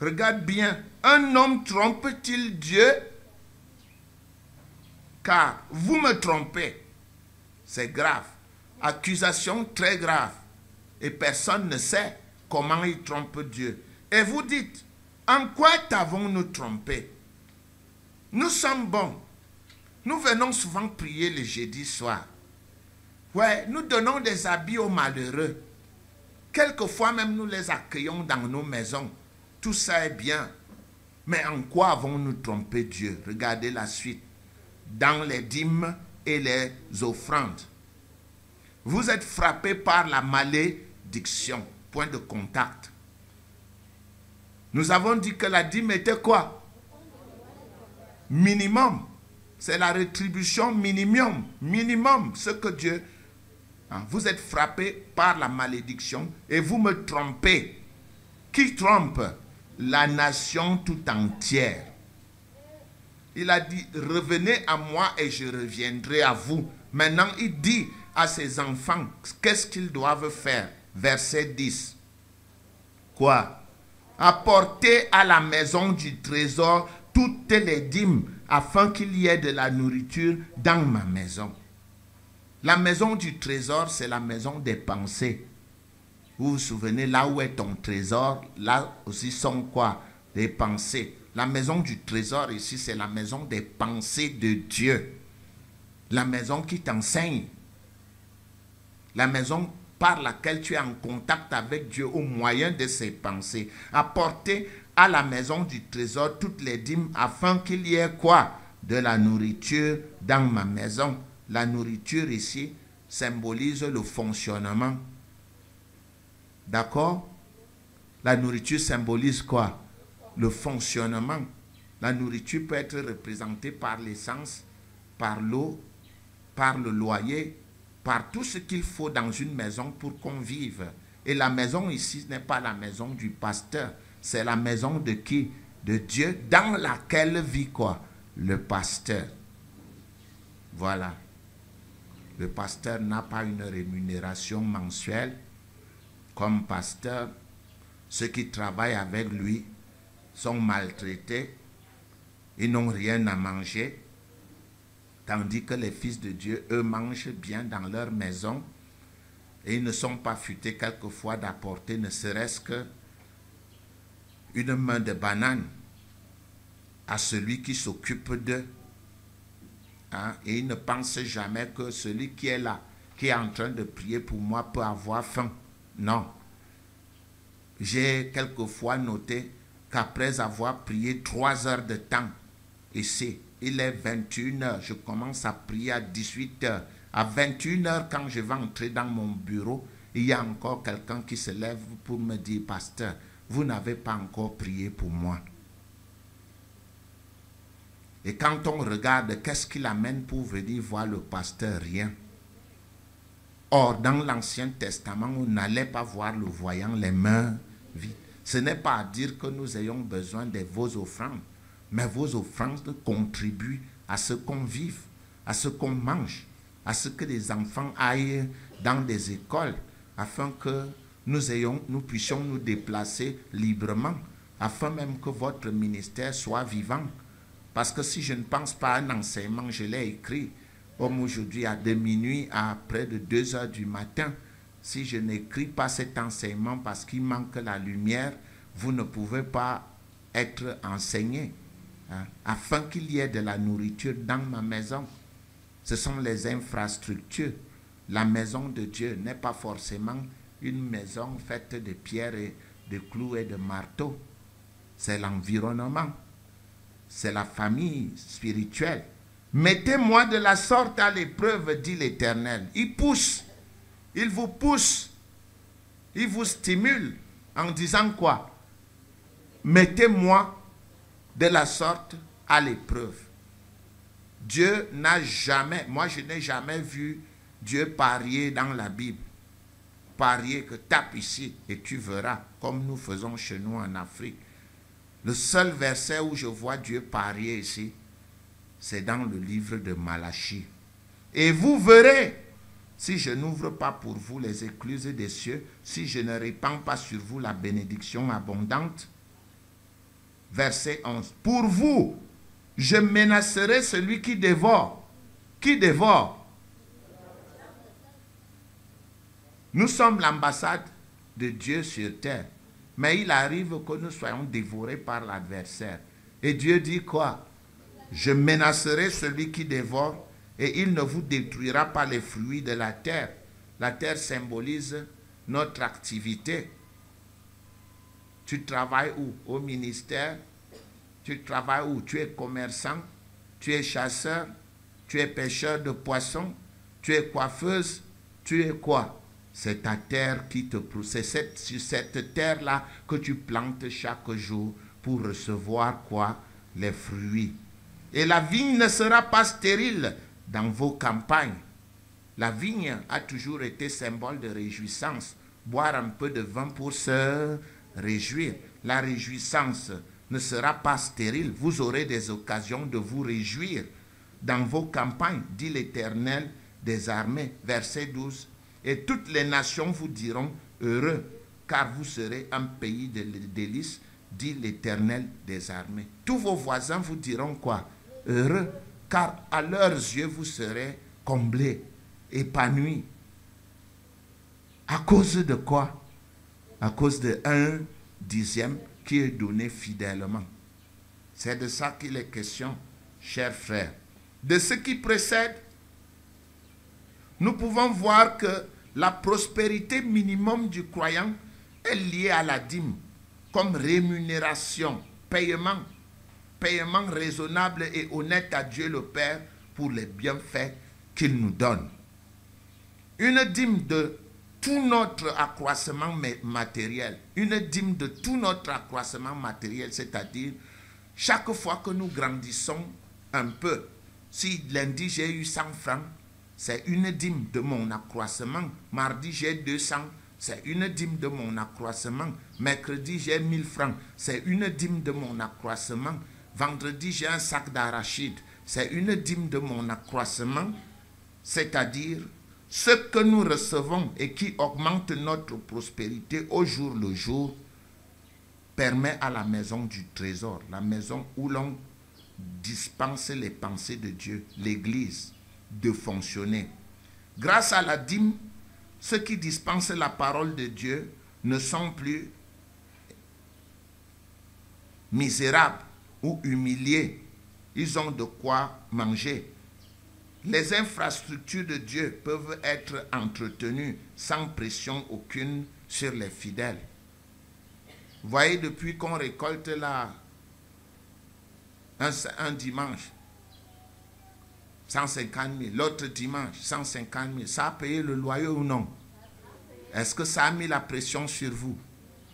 Regarde bien. Un homme trompe-t-il Dieu? Car vous me trompez. C'est grave. Accusation très grave. Et personne ne sait comment il trompe Dieu. Et vous dites, en quoi t'avons-nous trompé? Nous sommes bons. Nous venons souvent prier le jeudi soir. Ouais, nous donnons des habits aux malheureux. Quelquefois même nous les accueillons dans nos maisons. Tout ça est bien. Mais en quoi avons-nous trompé Dieu? Regardez la suite. Dans les dîmes et les offrandes. Vous êtes frappés par la malédiction. Point de contact. Nous avons dit que la dîme était quoi? Minimum. C'est la rétribution minimum. Minimum. Ce que Dieu... Vous êtes frappés par la malédiction et vous me trompez. Qui trompe? La nation tout entière. Il a dit, revenez à moi et je reviendrai à vous. Maintenant, il dit à ses enfants, qu'est-ce qu'ils doivent faire? Verset 10. Quoi? Apportez à la maison du trésor toutes les dîmes, afin qu'il y ait de la nourriture dans ma maison. La maison du trésor, c'est la maison des pensées. Vous vous souvenez, là où est ton trésor, là aussi sont quoi? Des pensées. La maison du trésor ici, c'est la maison des pensées de Dieu. La maison qui t'enseigne. La maison par laquelle tu es en contact avec Dieu au moyen de ses pensées. Apportez à la maison du trésor toutes les dîmes afin qu'il y ait quoi? De la nourriture dans ma maison. La nourriture ici symbolise le fonctionnement. D'accord? La nourriture symbolise quoi? Le fonctionnement. La nourriture peut être représentée par l'essence, par l'eau, par le loyer, par tout ce qu'il faut dans une maison pour qu'on vive. Et la maison ici n'est pas la maison du pasteur. C'est la maison de qui? De Dieu, dans laquelle vit quoi? Le pasteur. Voilà. Le pasteur n'a pas une rémunération mensuelle. Comme pasteur, ceux qui travaillent avec lui sont maltraités. Ils n'ont rien à manger. Tandis que les fils de Dieu, eux, mangent bien dans leur maison. Et ils ne sont pas futés quelquefois d'apporter ne serait-ce que une main de banane à celui qui s'occupe d'eux. Et ils ne pensent jamais que celui qui est là, qui est en train de prier pour moi, peut avoir faim. Non. J'ai quelquefois noté qu'après avoir prié 3 heures de temps, ici, il est 21 heures, je commence à prier à 18 heures. À 21 heures, quand je vais entrer dans mon bureau, il y a encore quelqu'un qui se lève pour me dire, pasteur, vous n'avez pas encore prié pour moi. Et quand on regarde, qu'est-ce qu'il amène pour venir voir le pasteur? Rien. Or, dans l'Ancien Testament, on n'allait pas voir le voyant les mains vides. Ce n'est pas à dire que nous ayons besoin de vos offrandes, mais vos offrandes contribuent à ce qu'on vive, à ce qu'on mange, à ce que les enfants aillent dans des écoles, afin que nous puissions nous déplacer librement, afin même que votre ministère soit vivant. Parce que si je ne pense pas à un enseignement, je l'ai écrit, comme aujourd'hui à de minuit à près de 2 heures du matin, si je n'écris pas cet enseignement parce qu'il manque la lumière, vous ne pouvez pas être enseigné. Afin qu'il y ait de la nourriture dans ma maison. Ce sont les infrastructures. La maison de Dieu n'est pas forcément une maison faite de pierres et de clous et de marteaux. C'est l'environnement. C'est la famille spirituelle. Mettez-moi de la sorte à l'épreuve, dit l'Éternel. Il pousse. Il vous pousse. Il vous stimule en disant quoi? Mettez-moi de la sorte à l'épreuve. Dieu n'a jamais, moi je n'ai jamais vu Dieu parier dans la Bible. Parier que tape ici et tu verras, comme nous faisons chez nous en Afrique. Le seul verset où je vois Dieu parier ici, c'est dans le livre de Malachie. Et vous verrez, si je n'ouvre pas pour vous les écluses des cieux, si je ne répands pas sur vous la bénédiction abondante. Verset 11. Pour vous, je menacerai celui qui dévore. Qui dévore? Nous sommes l'ambassade de Dieu sur terre. Mais il arrive que nous soyons dévorés par l'adversaire. Et Dieu dit quoi? Je menacerai celui qui dévore et il ne vous détruira pas les fruits de la terre. La terre symbolise notre activité. Tu travailles où? Au ministère. Tu travailles où? Tu es commerçant, tu es chasseur, tu es pêcheur de poissons, tu es coiffeuse, tu es quoi? C'est ta terre qui te pousse. C'est sur cette terre-là que tu plantes chaque jour pour recevoir quoi? Les fruits. Et la vigne ne sera pas stérile dans vos campagnes. La vigne a toujours été symbole de réjouissance. Boire un peu de vin pour se réjouir. La réjouissance ne sera pas stérile. Vous aurez des occasions de vous réjouir dans vos campagnes, dit l'Éternel des armées. Verset 12. Et toutes les nations vous diront heureux, car vous serez un pays de délices, dit l'Éternel des armées. Tous vos voisins vous diront quoi? Heureux, car à leurs yeux vous serez comblés, épanouis. À cause de quoi? À cause de 1/10 qui est donné fidèlement. C'est de ça qu'il est question, chers frères. De ce qui précède, nous pouvons voir que la prospérité minimum du croyant est liée à la dîme, comme rémunération, paiement raisonnable et honnête à Dieu le Père pour les bienfaits qu'il nous donne. Une dîme de tout notre accroissement matériel, c'est-à-dire chaque fois que nous grandissons un peu, si lundi j'ai eu 100 francs, c'est une dîme de mon accroissement. Mardi j'ai 200, c'est une dîme de mon accroissement. Mercredi j'ai 1000 francs, c'est une dîme de mon accroissement. Vendredi j'ai un sac d'arachide, c'est une dîme de mon accroissement. C'est-à-dire ce que nous recevons et qui augmente notre prospérité au jour le jour permet à la maison du trésor, la maison où l'on dispense les pensées de Dieu, l'Église, de fonctionner. Grâce à la dîme, ceux qui dispensent la parole de Dieu ne sont plus misérables ou humiliés. Ils ont de quoi manger. Les infrastructures de Dieu peuvent être entretenues sans pression aucune sur les fidèles. Vous voyez, depuis qu'on récolte là, un dimanche, 150 000, l'autre dimanche, 150 000, ça a payé le loyer ou non? Est-ce que ça a mis la pression sur vous?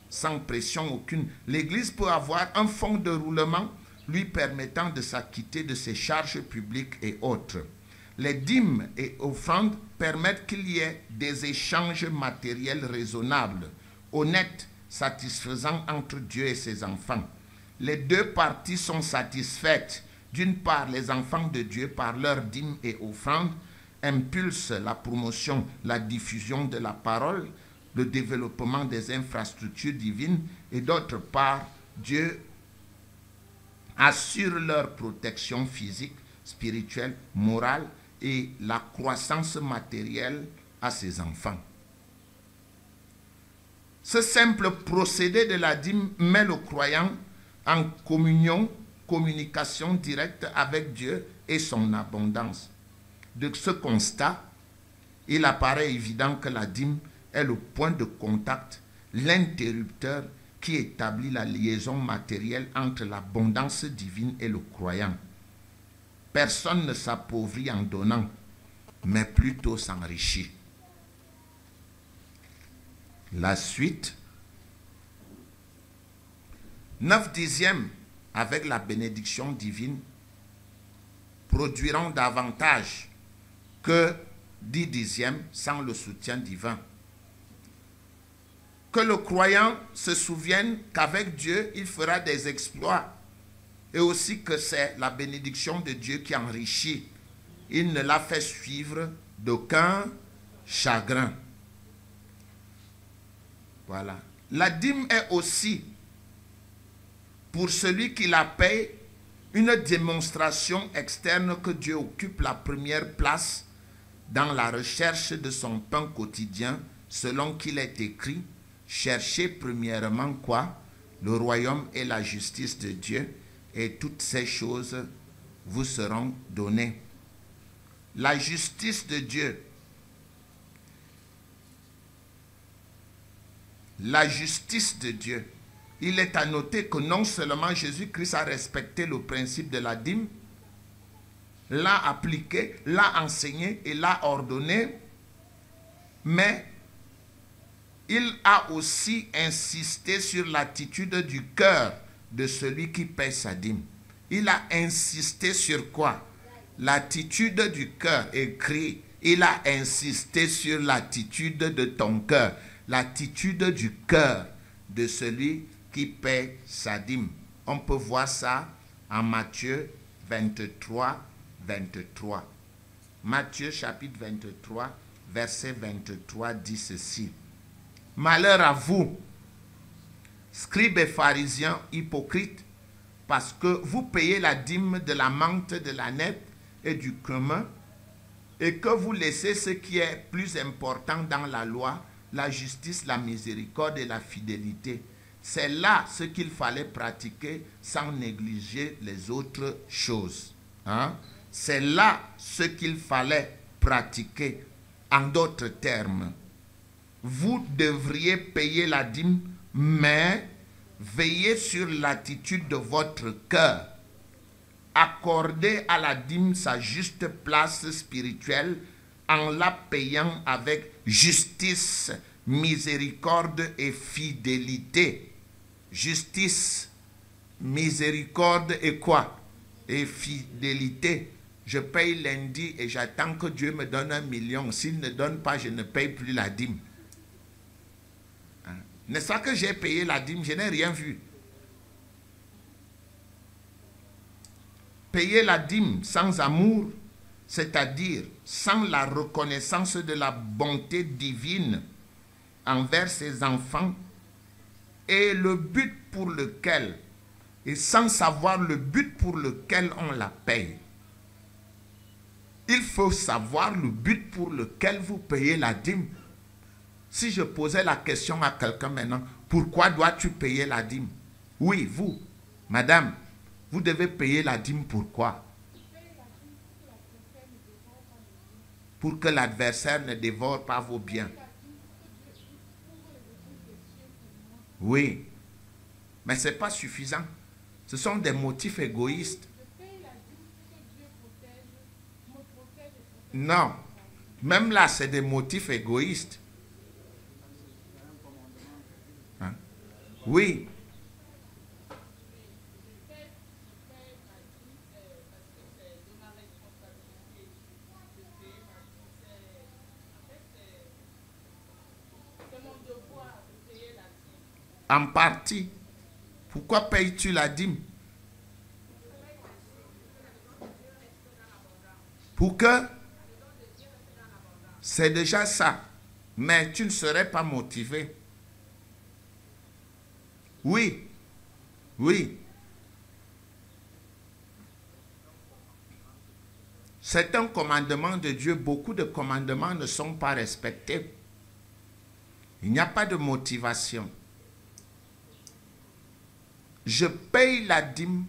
Sans pression aucune. L'Église peut avoir un fonds de roulement lui permettant de s'acquitter de ses charges publiques et autres. Les dîmes et offrandes permettent qu'il y ait des échanges matériels raisonnables, honnêtes, satisfaisants entre Dieu et ses enfants. Les deux parties sont satisfaites. D'une part, les enfants de Dieu, par leurs dîmes et offrandes, impulsent la promotion, la diffusion de la parole, le développement des infrastructures divines, et d'autre part, Dieu assure leur protection physique, spirituelle, morale et la croissance matérielle à ses enfants. Ce simple procédé de la dîme met le croyant en communication directe avec Dieu et son abondance. De ce constat, il apparaît évident que la dîme est le point de contact, l'interrupteur qui établit la liaison matérielle entre l'abondance divine et le croyant. Personne ne s'appauvrit en donnant, mais plutôt s'enrichit. La suite, 9/10 avec la bénédiction divine produiront davantage que 10/10 sans le soutien divin. Que le croyant se souvienne qu'avec Dieu, il fera des exploits et aussi que c'est la bénédiction de Dieu qui enrichit. Il ne l'a fait suivre d'aucun chagrin. Voilà. La dîme est aussi, pour celui qui la paye, une démonstration externe que Dieu occupe la première place dans la recherche de son pain quotidien, selon qu'il est écrit, cherchez premièrement quoi? Le royaume et la justice de Dieu, et toutes ces choses vous seront données. la justice de Dieu. La justice de Dieu. Il est à noter que non seulement Jésus-Christ a respecté le principe de la dîme, l'a appliqué, l'a enseigné et l'a ordonné, mais il a aussi insisté sur l'attitude du cœur de celui qui paie sa dîme. Il a insisté sur quoi? L'attitude du cœur, écrit. Il a insisté sur l'attitude de ton cœur. L'attitude du cœur de celui qui paie sa dîme. On peut voir ça en Matthieu 23, 23. Matthieu chapitre 23, verset 23 dit ceci. Malheur à vous, scribes et pharisiens hypocrites, parce que vous payez la dîme de la menthe, de la nette et du cumin, et que vous laissez ce qui est plus important dans la loi, la justice, la miséricorde et la fidélité. C'est là ce qu'il fallait pratiquer sans négliger les autres choses. Hein? C'est là ce qu'il fallait pratiquer. En d'autres termes, vous devriez payer la dîme, mais veillez sur l'attitude de votre cœur. Accordez à la dîme sa juste place spirituelle en la payant avec justice, miséricorde et fidélité. Justice, miséricorde et quoi? Et fidélité. Je paye lundi et j'attends que Dieu me donne 1 million. S'il ne donne pas, je ne paye plus la dîme. N'est-ce pas que j'ai payé la dîme? Je n'ai rien vu. Payer la dîme sans amour, c'est-à-dire sans la reconnaissance de la bonté divine envers ses enfants, et le but pour lequel, et sans savoir le but pour lequel on la paye. Il faut savoir le but pour lequel vous payez la dîme. Si je posais la question à quelqu'un maintenant, pourquoi dois-tu payer la dîme? Oui, vous, madame, vous devez payer la dîme pourquoi? Pour que l'adversaire ne dévore pas vos biens. Oui, mais ce n'est pas suffisant. Ce sont des motifs égoïstes. Non, même là, c'est des motifs égoïstes. Hein? Oui. En partie. Pourquoi payes-tu la dîme? Pour que? C'est déjà ça. Mais tu ne serais pas motivé. Oui. Oui. C'est un commandement de Dieu. Beaucoup de commandements ne sont pas respectés. Il n'y a pas de motivation. Je paye la dîme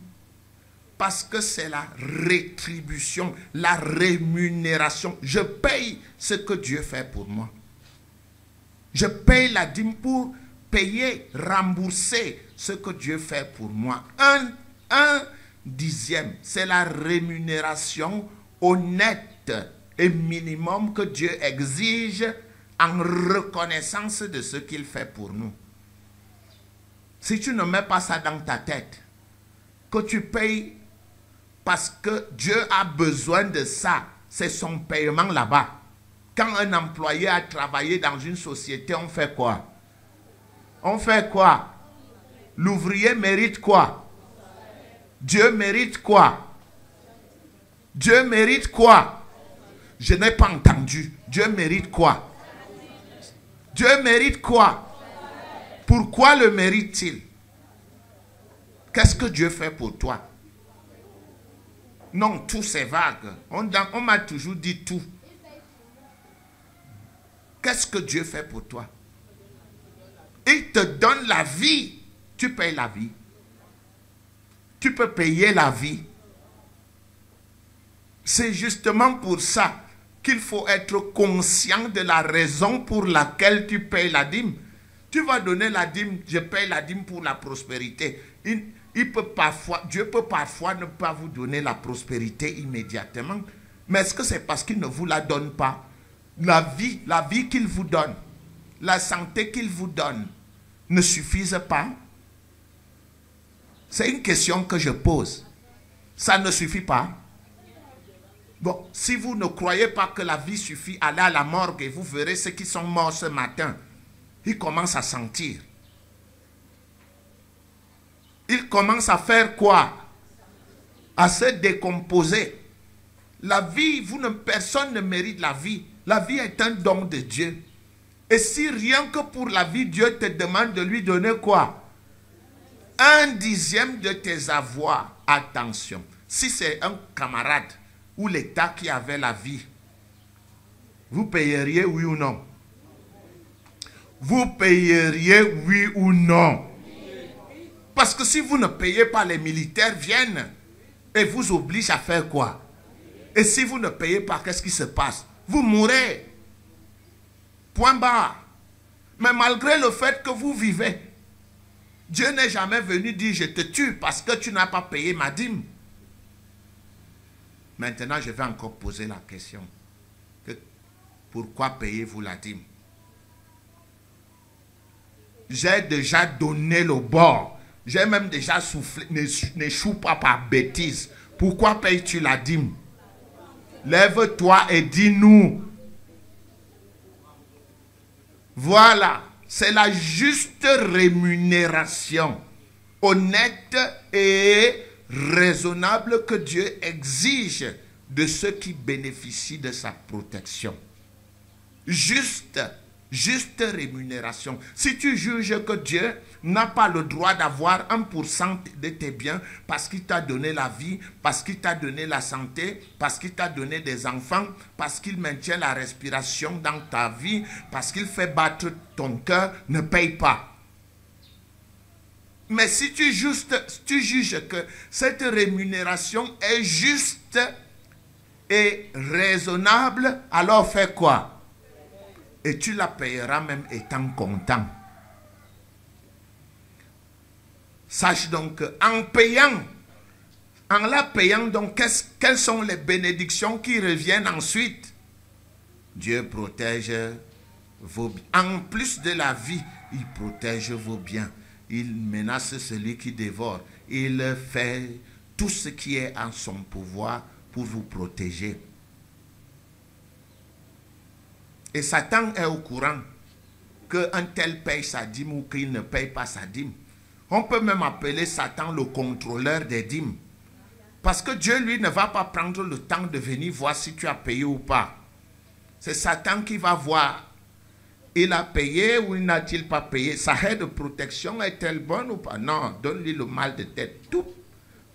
parce que c'est la rétribution, la rémunération. Je paye ce que Dieu fait pour moi. Je paye la dîme pour payer, rembourser ce que Dieu fait pour moi. Un dixième, c'est la rémunération honnête et minimum que Dieu exige en reconnaissance de ce qu'il fait pour nous. Si tu ne mets pas ça dans ta tête, que tu payes parce que Dieu a besoin de ça, c'est son paiement là-bas. Quand un employé a travaillé dans une société, on fait quoi? On fait quoi? L'ouvrier mérite quoi? Dieu mérite quoi? Dieu mérite quoi? Je n'ai pas entendu. Dieu mérite quoi? Dieu mérite quoi? Pourquoi le mérite-t-il? Qu'est-ce que Dieu fait pour toi? Non, tout c'est vague. On m'a toujours dit tout. Qu'est-ce que Dieu fait pour toi? Il te donne la vie. Tu payes la vie. Tu peux payer la vie. C'est justement pour ça qu'il faut être conscient de la raison pour laquelle tu payes la dîme. Tu vas donner la dîme, je paye la dîme pour la prospérité. Dieu peut parfois ne pas vous donner la prospérité immédiatement. Mais est-ce que c'est parce qu'il ne vous la donne pas? La vie qu'il vous donne, la santé qu'il vous donne, ne suffisent pas? C'est une question que je pose. Ça ne suffit pas? Bon, si vous ne croyez pas que la vie suffit, allez à la morgue et vous verrez ceux qui sont morts ce matin. Ils commencent à sentir. Ils commencent à faire quoi? À se décomposer. La vie, personne ne mérite la vie. La vie est un don de Dieu. Et si rien que pour la vie, Dieu te demande de lui donner quoi? 1/10 de tes avoirs. Attention. Si c'est un camarade ou l'État qui avait la vie, vous payeriez oui ou non? Vous payeriez oui ou non? Parce que si vous ne payez pas, les militaires viennent et vous obligent à faire quoi? Et si vous ne payez pas, qu'est-ce qui se passe? Vous mourrez. Point barre. Mais malgré le fait que vous vivez, Dieu n'est jamais venu dire je te tue parce que tu n'as pas payé ma dîme. Maintenant, je vais encore poser la question. Pourquoi payez-vous la dîme? J'ai déjà donné le bord. J'ai même déjà soufflé. N'échoue pas par bêtise. Pourquoi payes-tu la dîme? Lève-toi et dis-nous. Voilà. C'est la juste rémunération honnête et raisonnable que Dieu exige de ceux qui bénéficient de sa protection. Juste rémunération. Si tu juges que Dieu n'a pas le droit d'avoir 1% de tes biens parce qu'il t'a donné la vie, parce qu'il t'a donné la santé, parce qu'il t'a donné des enfants, parce qu'il maintient la respiration dans ta vie, parce qu'il fait battre ton cœur, ne paye pas. Mais si tu juges que cette rémunération est juste et raisonnable, alors fais quoi? Et tu la payeras même étant content. Sache donc en la payant, donc, quelles sont les bénédictions qui reviennent ensuite? Dieu protège vos biens. En plus de la vie, il protège vos biens. Il menace celui qui dévore. Il fait tout ce qui est en son pouvoir pour vous protéger. Et Satan est au courant qu'un tel paye sa dîme ou qu'il ne paye pas sa dîme. On peut même appeler Satan le contrôleur des dîmes. Parce que Dieu, lui, ne va pas prendre le temps de venir voir si tu as payé ou pas. C'est Satan qui va voir. Il a payé ou il n'a-t-il pas payé? Sa haie de protection est-elle bonne ou pas? Non, donne-lui le mal de tête. Tout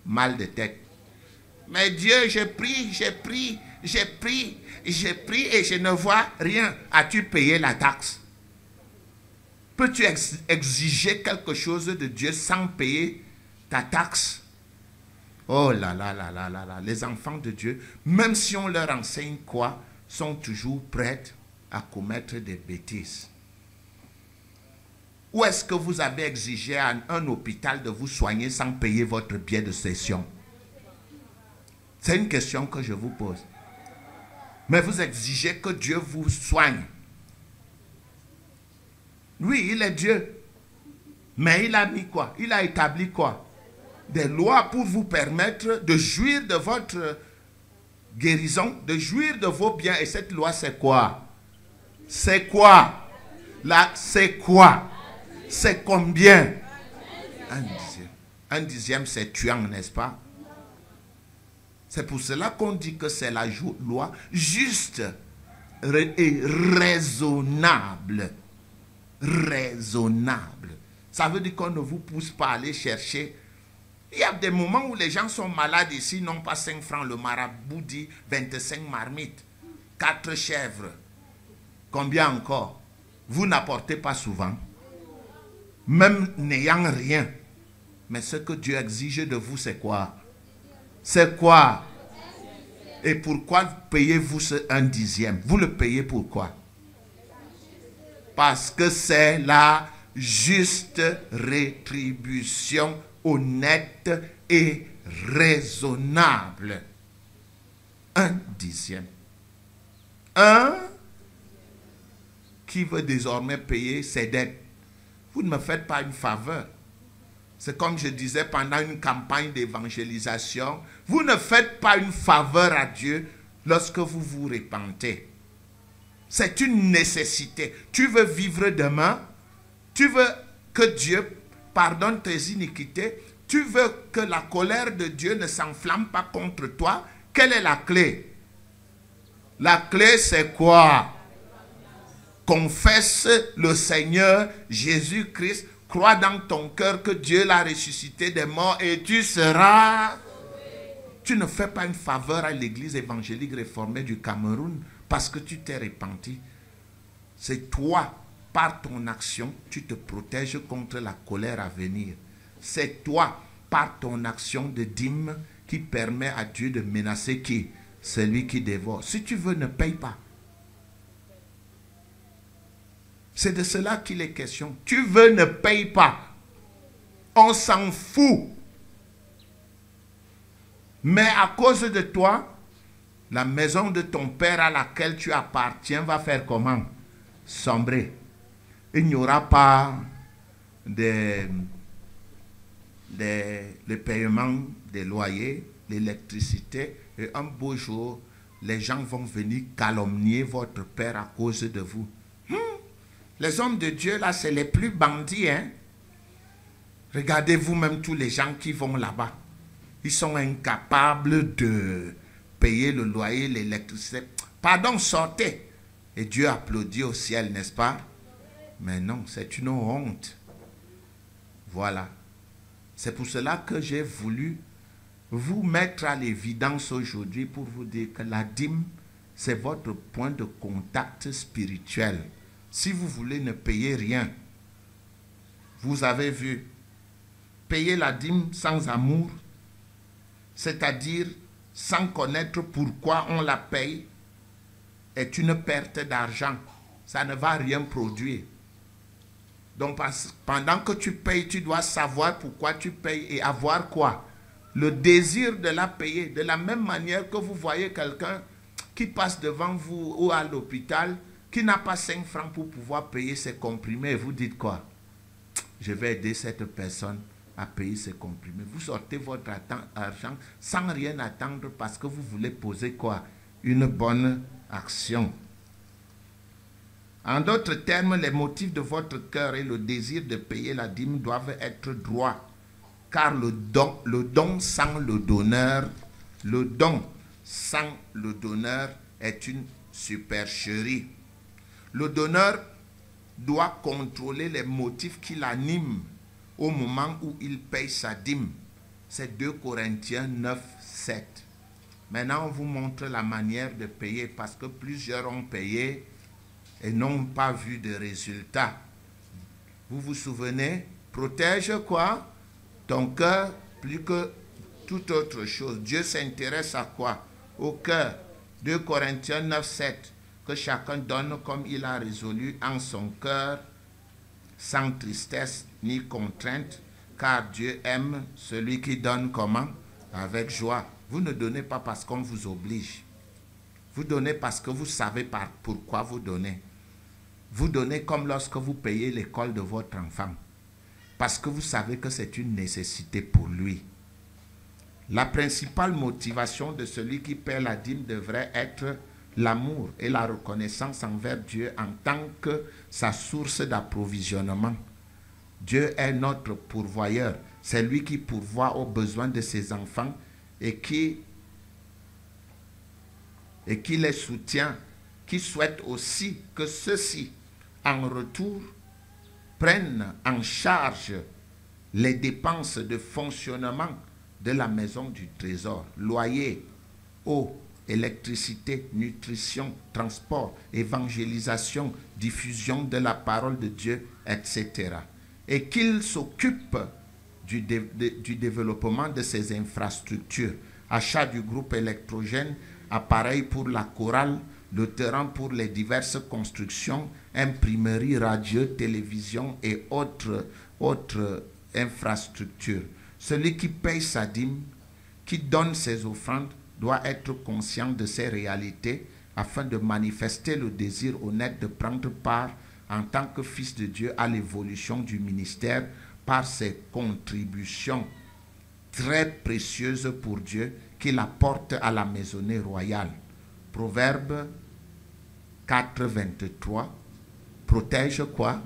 mal de tête. Mais Dieu, j'ai pris et je ne vois rien. As-tu payé la taxe? Peux-tu exiger quelque chose de Dieu sans payer ta taxe? Oh là là là là là là. Les enfants de Dieu, même si on leur enseigne quoi, sont toujours prêts à commettre des bêtises. Où est-ce que vous avez exigé à un hôpital de vous soigner sans payer votre billet de session? C'est une question que je vous pose. Mais vous exigez que Dieu vous soigne. Oui, il est Dieu. Mais il a mis quoi? Il a établi quoi? Des lois pour vous permettre de jouir de votre guérison, de jouir de vos biens. Et cette loi, c'est quoi? C'est quoi? Là, c'est quoi? C'est combien? 1/10. 1/10, c'est tuant, n'est-ce pas? C'est pour cela qu'on dit que c'est la loi juste et raisonnable. Raisonnable. Ça veut dire qu'on ne vous pousse pas à aller chercher. Il y a des moments où les gens sont malades ici, n'ont pas 5 francs. Le marabout dit 25 marmites, 4 chèvres. Combien encore? Vous n'apportez pas souvent. Même n'ayant rien. Mais ce que Dieu exige de vous, c'est quoi? C'est quoi? Et pourquoi payez-vous ce 1/10? Vous le payez pourquoi? Parce que c'est la juste rétribution honnête et raisonnable. 1/10. Un qui veut désormais payer ses dettes. Vous ne me faites pas une faveur. C'est comme je disais pendant une campagne d'évangélisation. Vous ne faites pas une faveur à Dieu lorsque vous vous repentez. C'est une nécessité. Tu veux vivre demain. Tu veux que Dieu pardonne tes iniquités. Tu veux que la colère de Dieu ne s'enflamme pas contre toi. Quelle est la clé? La clé, c'est quoi? Confesse le Seigneur Jésus-Christ. Crois dans ton cœur que Dieu l'a ressuscité des morts et tu seras... Tu ne fais pas une faveur à l'église évangélique réformée du Cameroun parce que tu t'es repenti. C'est toi, par ton action, tu te protèges contre la colère à venir. C'est toi, par ton action de dîme, qui permet à Dieu de menacer qui? Celui qui dévore. Si tu veux, ne paye pas. C'est de cela qu'il est question. Tu veux, ne paye pas. On s'en fout. Mais à cause de toi, la maison de ton père à laquelle tu appartiens va faire comment? Sombrer. Il n'y aura pas le paiement des loyers, l'électricité. Et un beau jour, les gens vont venir calomnier votre père à cause de vous. Les hommes de Dieu, là, c'est les plus bandits. Hein? Regardez vous-même tous les gens qui vont là-bas. Ils sont incapables de payer le loyer, l'électricité. Pardon, sortez. Et Dieu applaudit au ciel, n'est-ce pas? Mais non, c'est une honte. Voilà. C'est pour cela que j'ai voulu vous mettre à l'évidence aujourd'hui pour vous dire que la dîme, c'est votre point de contact spirituel. Si vous voulez ne payer rien, vous avez vu, payer la dîme sans amour, c'est-à-dire sans connaître pourquoi on la paye, est une perte d'argent. Ça ne va rien produire. Donc pendant que tu payes, tu dois savoir pourquoi tu payes et avoir quoi? Le désir de la payer. De la même manière que vous voyez quelqu'un qui passe devant vous ou à l'hôpital, qui n'a pas 5 francs pour pouvoir payer ses comprimés, et vous dites quoi? Je vais aider cette personne à payer ses comprimés. Vous sortez votre argent sans rien attendre parce que vous voulez poser quoi? Une bonne action. En d'autres termes, les motifs de votre cœur et le désir de payer la dîme doivent être droits. Car le don sans le donneur est une supercherie. Le donneur doit contrôler les motifs qui l'animent au moment où il paye sa dîme. C'est 2 Corinthiens 9, 7. Maintenant, on vous montre la manière de payer parce que plusieurs ont payé et n'ont pas vu de résultat. Vous vous souvenez? Protège quoi? Ton cœur plus que toute autre chose. Dieu s'intéresse à quoi? Au cœur. 2 Corinthiens 9, 7. Que chacun donne comme il a résolu en son cœur, sans tristesse ni contrainte, car Dieu aime celui qui donne comment? Avec joie. Vous ne donnez pas parce qu'on vous oblige. Vous donnez parce que vous savez pourquoi vous donnez. Vous donnez comme lorsque vous payez l'école de votre enfant. Parce que vous savez que c'est une nécessité pour lui. La principale motivation de celui qui paie la dîme devrait être l'amour et la reconnaissance envers Dieu en tant que sa source d'approvisionnement. Dieu est notre pourvoyeur. C'est lui qui pourvoit aux besoins de ses enfants et qui les soutient, qui souhaite aussi que ceux-ci, en retour, prennent en charge les dépenses de fonctionnement de la maison du trésor, loyer, eau, électricité, nutrition, transport, évangélisation, diffusion de la parole de Dieu, etc. Et qu'ils s'occupent du développement de ces infrastructures, achat du groupe électrogène, appareils pour la chorale, le terrain pour les diverses constructions, imprimerie, radio, télévision et autres infrastructures. Celui qui paye sa dîme, qui donne ses offrandes, doit être conscient de ces réalités afin de manifester le désir honnête de prendre part en tant que fils de Dieu à l'évolution du ministère par ses contributions très précieuses pour Dieu qu'il apporte à la maisonnée royale. Proverbe 4, 23. Protège quoi?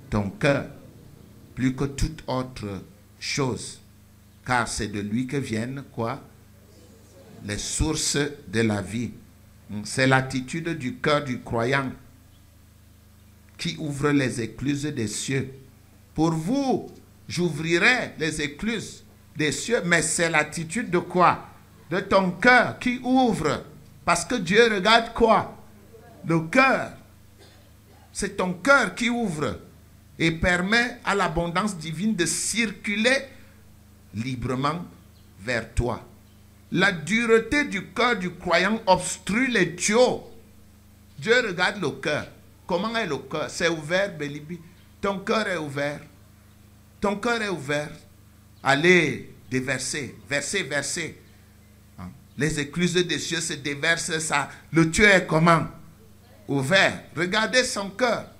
Ton cœur, plus que toute autre chose, car c'est de lui que viennent quoi? Les sources de la vie. C'est l'attitude du cœur du croyant qui ouvre les écluses des cieux. Pour vous, j'ouvrirai les écluses des cieux, mais c'est l'attitude de quoi? De ton cœur qui ouvre. Parce que Dieu regarde quoi? Le cœur. C'est ton cœur qui ouvre et permet à l'abondance divine de circuler librement vers toi. La dureté du cœur du croyant obstrue les tuyaux. Dieu regarde le cœur. Comment est le cœur? C'est ouvert, Bélibi. Ton cœur est ouvert. Ton cœur est ouvert. Allez, déverser, verser. Les écluses des cieux se déversent, ça. Le tuyau est comment? Ouvert. Regardez son cœur.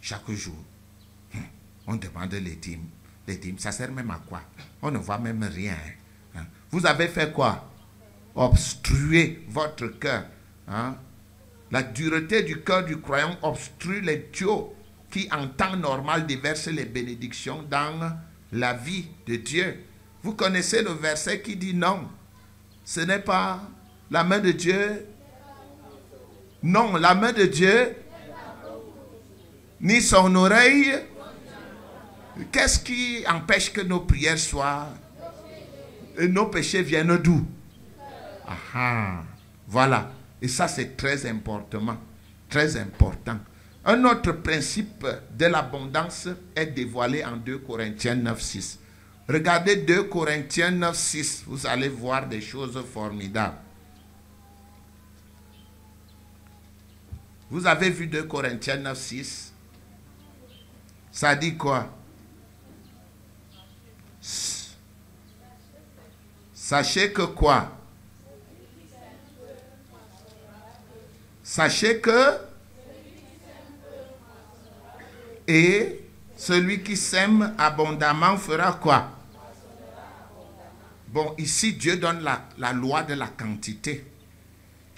Chaque jour, on demande les dîmes. Les dîmes, ça sert même à quoi? On ne voit même rien. Vous avez fait quoi? Obstruer votre cœur. La dureté du cœur du croyant obstrue les tuyaux qui, en temps normal, déversent les bénédictions dans la vie de Dieu. Vous connaissez le verset qui dit non. Ce n'est pas la main de Dieu. Non, la main de Dieu, ni son oreille. Qu'est-ce qui empêche que nos prières soient... Et nos péchés viennent d'où? Voilà. Et ça, c'est très important. Très important. Un autre principe de l'abondance est dévoilé en 2 Corinthiens 9, 6. Regardez 2 Corinthiens 9, 6. Vous allez voir des choses formidables. Vous avez vu 2 Corinthiens 9, 6? Ça dit quoi? Sachez que quoi? Sachez que et celui qui sème abondamment fera quoi? Bon, ici Dieu donne la loi de la quantité.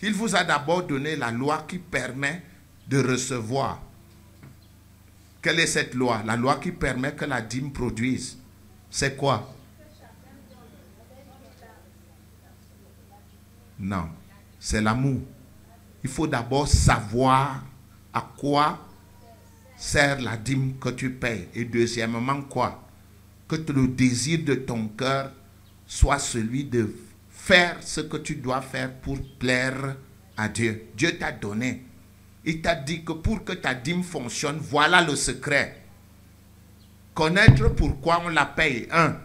Il vous a d'abord donné la loi qui permet de recevoir. Quelle est cette loi? La loi qui permet que la dîme produise. C'est quoi? Non, c'est l'amour. Il faut d'abord savoir à quoi sert la dîme que tu payes. Et deuxièmement, quoi? Que le désir de ton cœur soit celui de faire ce que tu dois faire pour plaire à Dieu. Dieu t'a donné. Il t'a dit que pour que ta dîme fonctionne, voilà le secret. Connaître pourquoi on la paye. 1.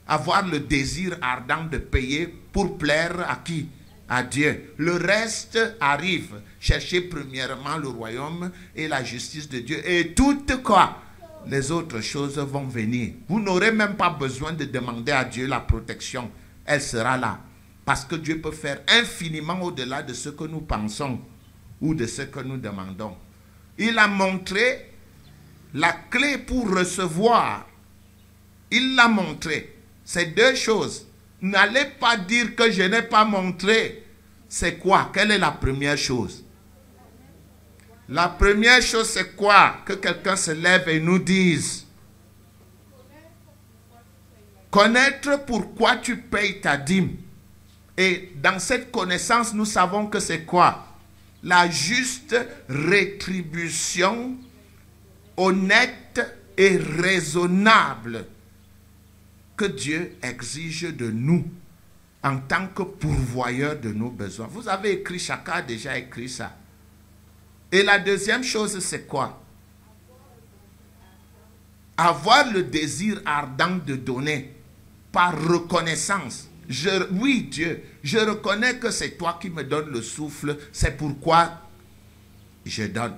Avoir le désir ardent de payer pour plaire à qui? À Dieu. Le reste arrive. Cherchez premièrement le royaume et la justice de Dieu. Et toutes quoi? Les autres choses vont venir. Vous n'aurez même pas besoin de demander à Dieu la protection. Elle sera là. Parce que Dieu peut faire infiniment au-delà de ce que nous pensons ou de ce que nous demandons. Il a montré la clé pour recevoir. Il l'a montré. C'est 2 choses. N'allez pas dire que je n'ai pas montré. C'est quoi? Quelle est la première chose? La première chose, c'est quoi? Que quelqu'un se lève et nous dise. Connaître pourquoi tu payes ta dîme. Et dans cette connaissance, nous savons que c'est quoi? La juste rétribution honnête et raisonnable que Dieu exige de nous en tant que pourvoyeur de nos besoins. Vous avez écrit, chacun a déjà écrit ça. Et la deuxième chose, c'est quoi? Avoir le désir ardent de donner par reconnaissance. Oui, Dieu, je reconnais que c'est toi qui me donnes le souffle. C'est pourquoi je donne.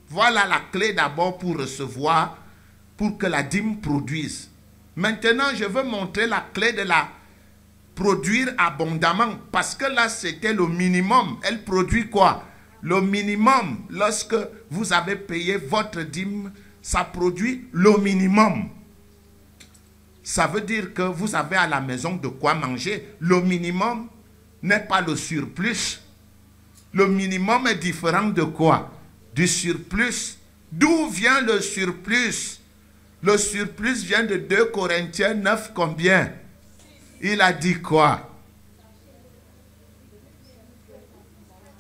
Voilà la clé d'abord pour recevoir, pour que la dîme produise. Maintenant, je veux montrer la clé de la produire abondamment. Parce que là, c'était le minimum. Elle produit quoi? Le minimum. Lorsque vous avez payé votre dîme, ça produit le minimum. Ça veut dire que vous avez à la maison de quoi manger. Le minimum n'est pas le surplus. Le minimum est différent de quoi? Du surplus. D'où vient le surplus? Le surplus vient de 2 Corinthiens 9 combien? Il a dit quoi?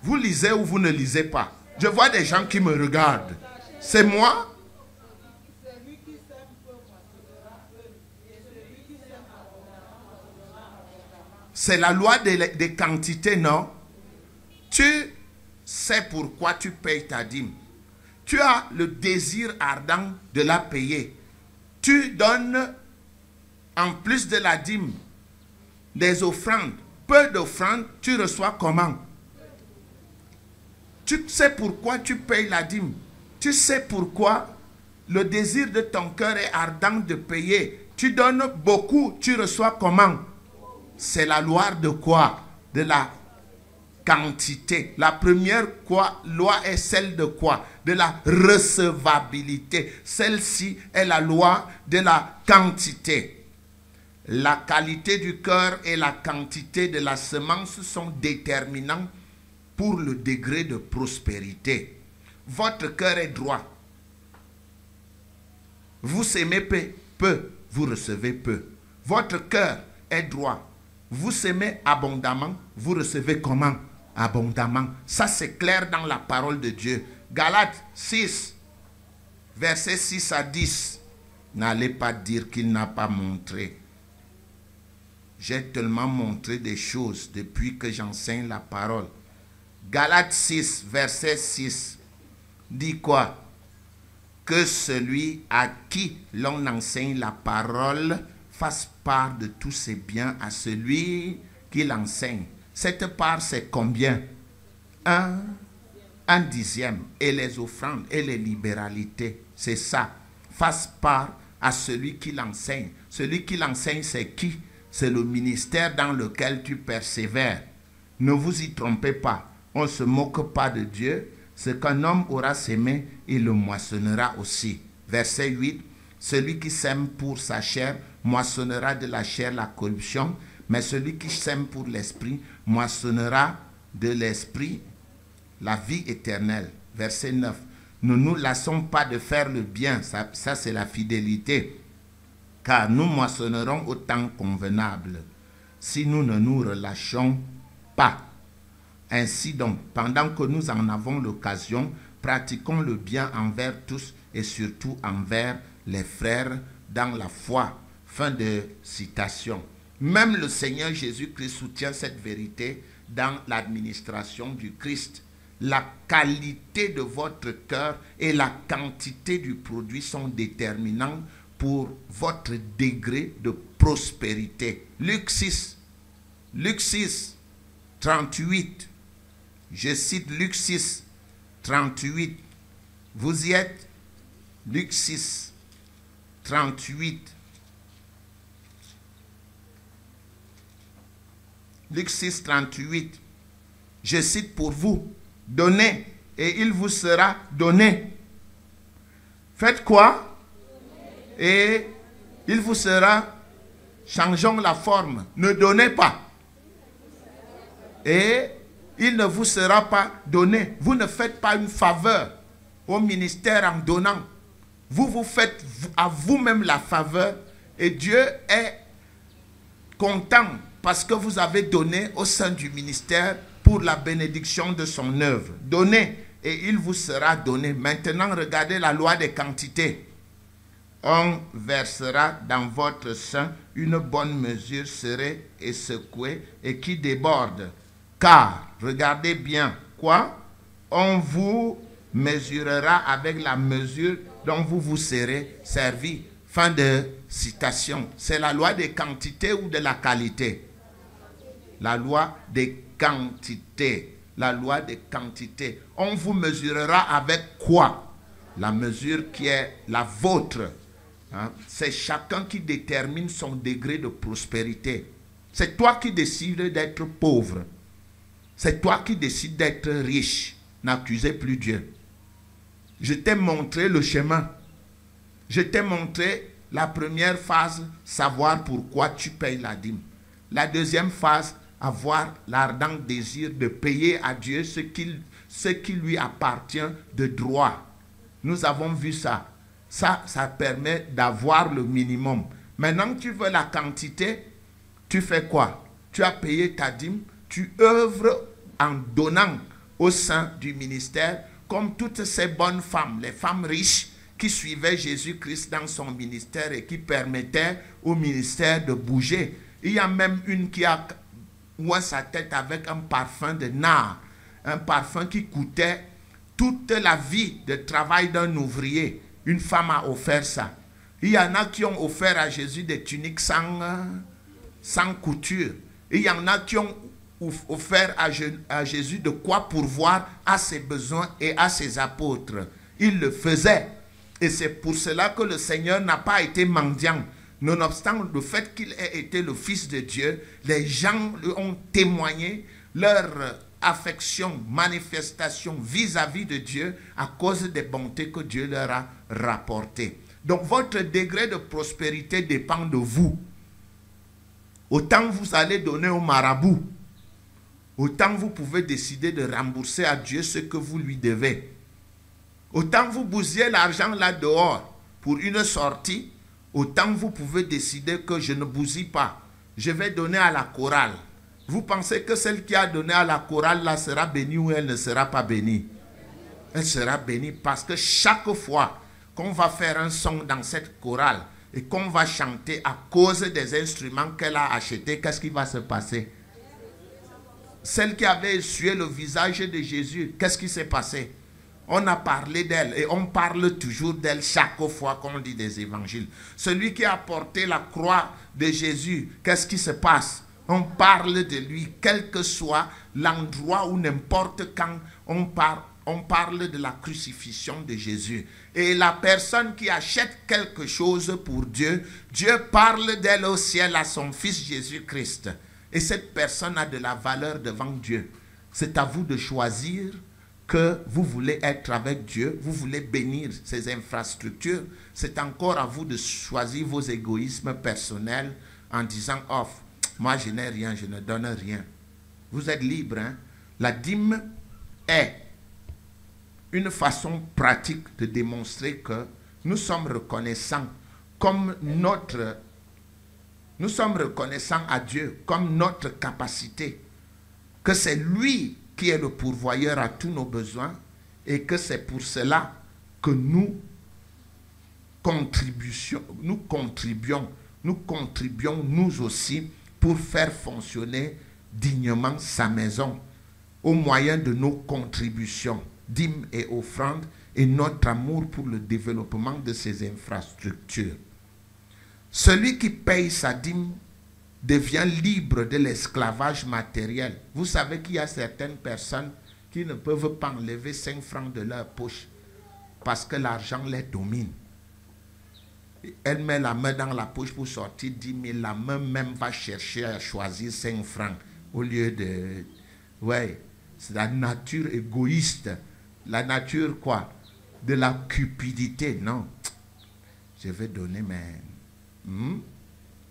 Vous lisez ou vous ne lisez pas? Je vois des gens qui me regardent. C'est moi? C'est la loi des quantités, non? Tu sais pourquoi tu payes ta dîme. Tu as le désir ardent de la payer. Tu donnes, en plus de la dîme, des offrandes. Peu d'offrandes, tu reçois comment? Tu sais pourquoi tu payes la dîme. Tu sais pourquoi le désir de ton cœur est ardent de payer. Tu donnes beaucoup, tu reçois comment? C'est la loi de quoi? De la quantité. La première loi est celle de quoi? De la recevabilité. Celle-ci est la loi de la quantité. La qualité du cœur et la quantité de la semence sont déterminants pour le degré de prospérité. Votre cœur est droit. Vous semez peu, vous recevez peu. Votre cœur est droit. Vous semez abondamment, vous recevez comment? Abondamment. Ça, c'est clair dans la parole de Dieu. Galates 6, versets 6 à 10. N'allez pas dire qu'il n'a pas montré. J'ai tellement montré des choses depuis que j'enseigne la parole. Galates 6, verset 6, dit quoi? Que celui à qui l'on enseigne la parole fasse part de tous ses biens à celui qui l'enseigne. Cette part, c'est combien? Un dixième. Et les offrandes et les libéralités, c'est ça. Fasse part à celui qui l'enseigne. Celui qui l'enseigne, c'est qui? C'est le ministère dans lequel tu persévères. Ne vous y trompez pas. On ne se moque pas de Dieu. Ce qu'un homme aura sémé, il le moissonnera aussi. Verset 8. Celui qui sème pour sa chair moissonnera de la chair la corruption, mais celui qui sème pour l'esprit moissonnera de l'esprit la vie éternelle. Verset 9. Ne nous lassons pas de faire le bien, ça c'est la fidélité, car nous moissonnerons au temps convenable, si nous ne nous relâchons pas. Ainsi donc, pendant que nous en avons l'occasion, pratiquons le bien envers tous et surtout envers les frères dans la foi. Fin de citation. Même le Seigneur Jésus-Christ soutient cette vérité dans l'administration du Christ. La qualité de votre cœur et la quantité du produit sont déterminants pour votre degré de prospérité. Luc 6, 38. Je cite Luc 6, 38. Vous y êtes? Luc 6, 38. Luc 6, 38. Je cite pour vous. Donnez et il vous sera donné. Faites quoi? Et il vous sera. Changeons la forme. Ne donnez pas. Et il ne vous sera pas donné. Vous ne faites pas une faveur au ministère en donnant. Vous faites à vous-même la faveur et Dieu est content parce que vous avez donné au sein du ministère pour la bénédiction de son œuvre. Donnez et il vous sera donné. Maintenant, regardez la loi des quantités. On versera dans votre sein une bonne mesure serrée et secouée et qui déborde. Car, regardez bien, quoi? On vous mesurera avec la mesure dont vous vous serez servi. Fin de citation. C'est la loi des quantités ou de la qualité? La loi des quantités. La loi des quantités. On vous mesurera avec quoi? La mesure qui est la vôtre. Hein? C'est chacun qui détermine son degré de prospérité. C'est toi qui décides d'être pauvre. C'est toi qui décides d'être riche. N'accusez plus Dieu. Je t'ai montré le chemin. Je t'ai montré la première phase, savoir pourquoi tu payes la dîme. La deuxième phase, avoir l'ardent désir de payer à Dieu ce qui lui appartient de droit. Nous avons vu ça. Ça permet d'avoir le minimum. Maintenant, tu veux la quantité, tu fais quoi? Tu as payé ta dîme, tu œuvres en donnant au sein du ministère, comme toutes ces bonnes femmes, les femmes riches qui suivaient Jésus-Christ dans son ministère et qui permettaient au ministère de bouger. Il y a même une qui a oint sa tête avec un parfum de nard, un parfum qui coûtait toute la vie de travail d'un ouvrier. Une femme a offert ça. Il y en a qui ont offert à Jésus des tuniques sans couture. Il y en a qui ont offert à Jésus de quoi pourvoir à ses besoins et à ses apôtres. Il le faisait. Et c'est pour cela que le Seigneur n'a pas été mendiant. Nonobstant le fait qu'il ait été le Fils de Dieu, les gens lui ont témoigné leur affection, manifestation vis-à-vis de Dieu à cause des bontés que Dieu leur a rapportées. Donc votre degré de prospérité dépend de vous. Autant vous allez donner au marabout, autant vous pouvez décider de rembourser à Dieu ce que vous lui devez. Autant vous bousillez l'argent là dehors pour une sortie, autant vous pouvez décider que je ne bousille pas. Je vais donner à la chorale. Vous pensez que celle qui a donné à la chorale là sera bénie ou elle ne sera pas bénie? Elle sera bénie parce que chaque fois qu'on va faire un son dans cette chorale et qu'on va chanter à cause des instruments qu'elle a achetés, qu'est-ce qui va se passer? Celle qui avait essuyé le visage de Jésus, qu'est-ce qui s'est passé? On a parlé d'elle et on parle toujours d'elle chaque fois qu'on dit des évangiles. Celui qui a porté la croix de Jésus, qu'est-ce qui se passe? On parle de lui, quel que soit l'endroit ou n'importe quand on parle de la crucifixion de Jésus. Et la personne qui achète quelque chose pour Dieu, Dieu parle d'elle au ciel à son Fils Jésus-Christ. Et cette personne a de la valeur devant Dieu. C'est à vous de choisir que vous voulez être avec Dieu, vous voulez bénir ses infrastructures. C'est encore à vous de choisir vos égoïsmes personnels en disant « Oh, moi je n'ai rien, je ne donne rien ». Vous êtes libre. Hein? La dîme est une façon pratique de démontrer que nous sommes reconnaissants comme nous sommes reconnaissants à Dieu comme notre capacité, que c'est lui qui est le pourvoyeur à tous nos besoins et que c'est pour cela que nous contribuons nous aussi pour faire fonctionner dignement sa maison au moyen de nos contributions, dîmes et offrandes et notre amour pour le développement de ces infrastructures. Celui qui paye sa dîme devient libre de l'esclavage matériel. Vous savez qu'il y a certaines personnes qui ne peuvent pas enlever 5 francs de leur poche parce que l'argent les domine. Elle met la main dans la poche pour sortir 10 000. La main même va chercher à choisir 5 francs au lieu de... Ouais, c'est la nature égoïste. La nature quoi? De la cupidité. Non. Je vais donner mes...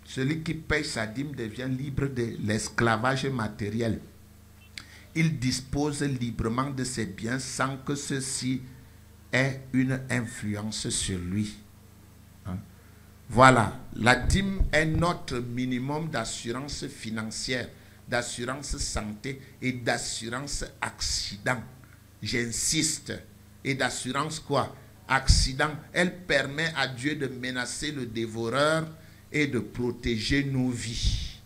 Celui qui paye sa dîme devient libre de l'esclavage matériel. Il dispose librement de ses biens sans que ceci ait une influence sur lui. Hein? Voilà, la dîme est notre minimum d'assurance financière, d'assurance santé et d'assurance accident. J'insiste. Et d'assurance quoi? Accident. Elle permet à Dieu de menacer le dévoreur et de protéger nos vies.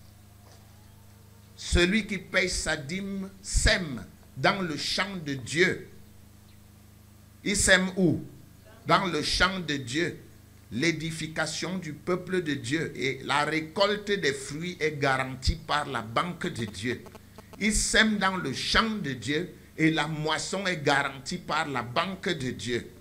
Celui qui paye sa dîme sème dans le champ de Dieu. Il sème où? Dans le champ de Dieu. l'édification du peuple de Dieu et la récolte des fruits est garantie par la banque de Dieu. Il sème dans le champ de Dieu et la moisson est garantie par la banque de Dieu.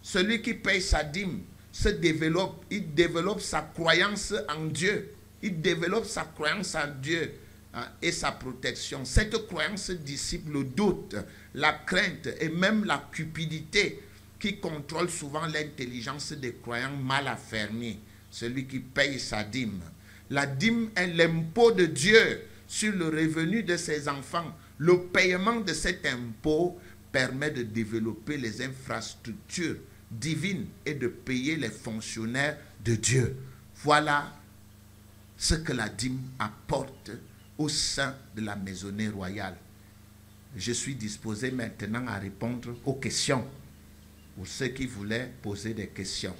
Celui qui paye sa dîme se développe, il développe sa croyance en Dieu. Il développe sa croyance en Dieu et sa protection. Cette croyance dissipe le doute, la crainte et même la cupidité qui contrôle souvent l'intelligence des croyants mal affermis. Celui qui paye sa dîme. La dîme est l'impôt de Dieu sur le revenu de ses enfants. Le paiement de cet impôt permet de développer les infrastructures divines et de payer les fonctionnaires de Dieu. Voilà ce que la dîme apporte au sein de la maisonnée royale. Je suis disposé maintenant à répondre aux questions. Pour ceux qui voulaient poser des questions.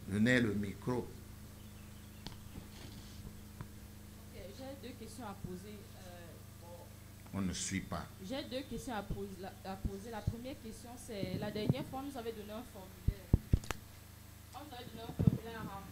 Donnez le micro. Okay, j'ai deux questions à poser. On ne suit pas. J'ai deux questions à poser. La première question, c'est la dernière fois, nous avait donné un formulaire. On nous avait donné un formulaire à remplir.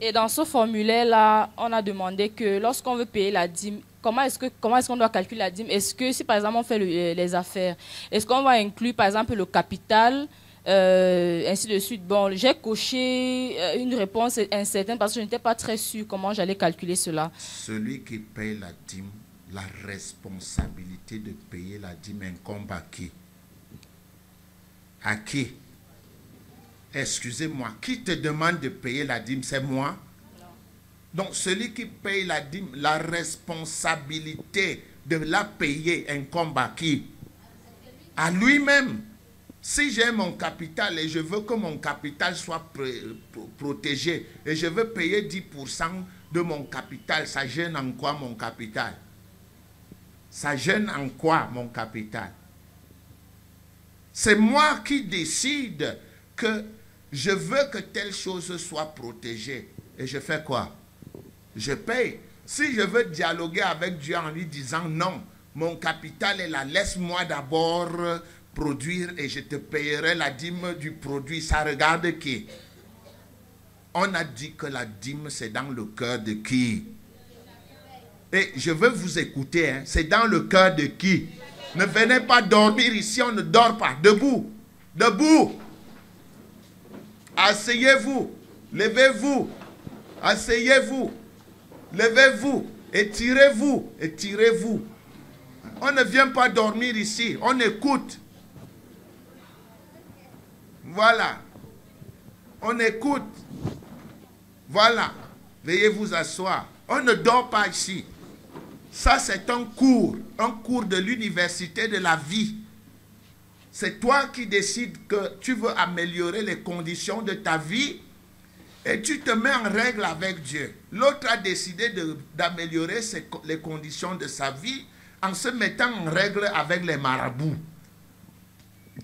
Et dans ce formulaire-là, on a demandé que lorsqu'on veut payer la dîme, comment est-ce qu'on doit calculer la dîme? Est-ce que si par exemple on fait les affaires, est-ce qu'on va inclure par exemple le capital, ainsi de suite? Bon, j'ai coché une réponse incertaine parce que je n'étais pas très sûre comment j'allais calculer cela. Celui qui paye la dîme, la responsabilité de payer la dîme incombe à qui? À qui? Excusez-moi, qui te demande de payer la dîme? C'est moi? Donc, celui qui paye la dîme, la responsabilité de la payer incombe à qui? À lui-même. Si j'ai mon capital et je veux que mon capital soit protégé et je veux payer 10% de mon capital, ça gêne en quoi mon capital? Ça gêne en quoi mon capital? C'est moi qui décide que je veux que telle chose soit protégée. Et je fais quoi? Je paye. Si je veux dialoguer avec Dieu en lui disant non, mon capital est là, laisse-moi d'abord produire et je te payerai la dîme du produit. Ça regarde qui? On a dit que la dîme c'est dans le cœur de qui? Et je veux vous écouter, hein. C'est dans le cœur de qui? Ne venez pas dormir ici, on ne dort pas. Debout, debout. Asseyez-vous, levez-vous, asseyez-vous. Levez-vous, étirez-vous, étirez-vous. On ne vient pas dormir ici, on écoute. Voilà. On écoute. Voilà. Veuillez vous asseoir. On ne dort pas ici. Ça, c'est un cours de l'université de la vie. C'est toi qui décides que tu veux améliorer les conditions de ta vie et tu te mets en règle avec Dieu. L'autre a décidé d'améliorer les conditions de sa vie en se mettant en règle avec les marabouts.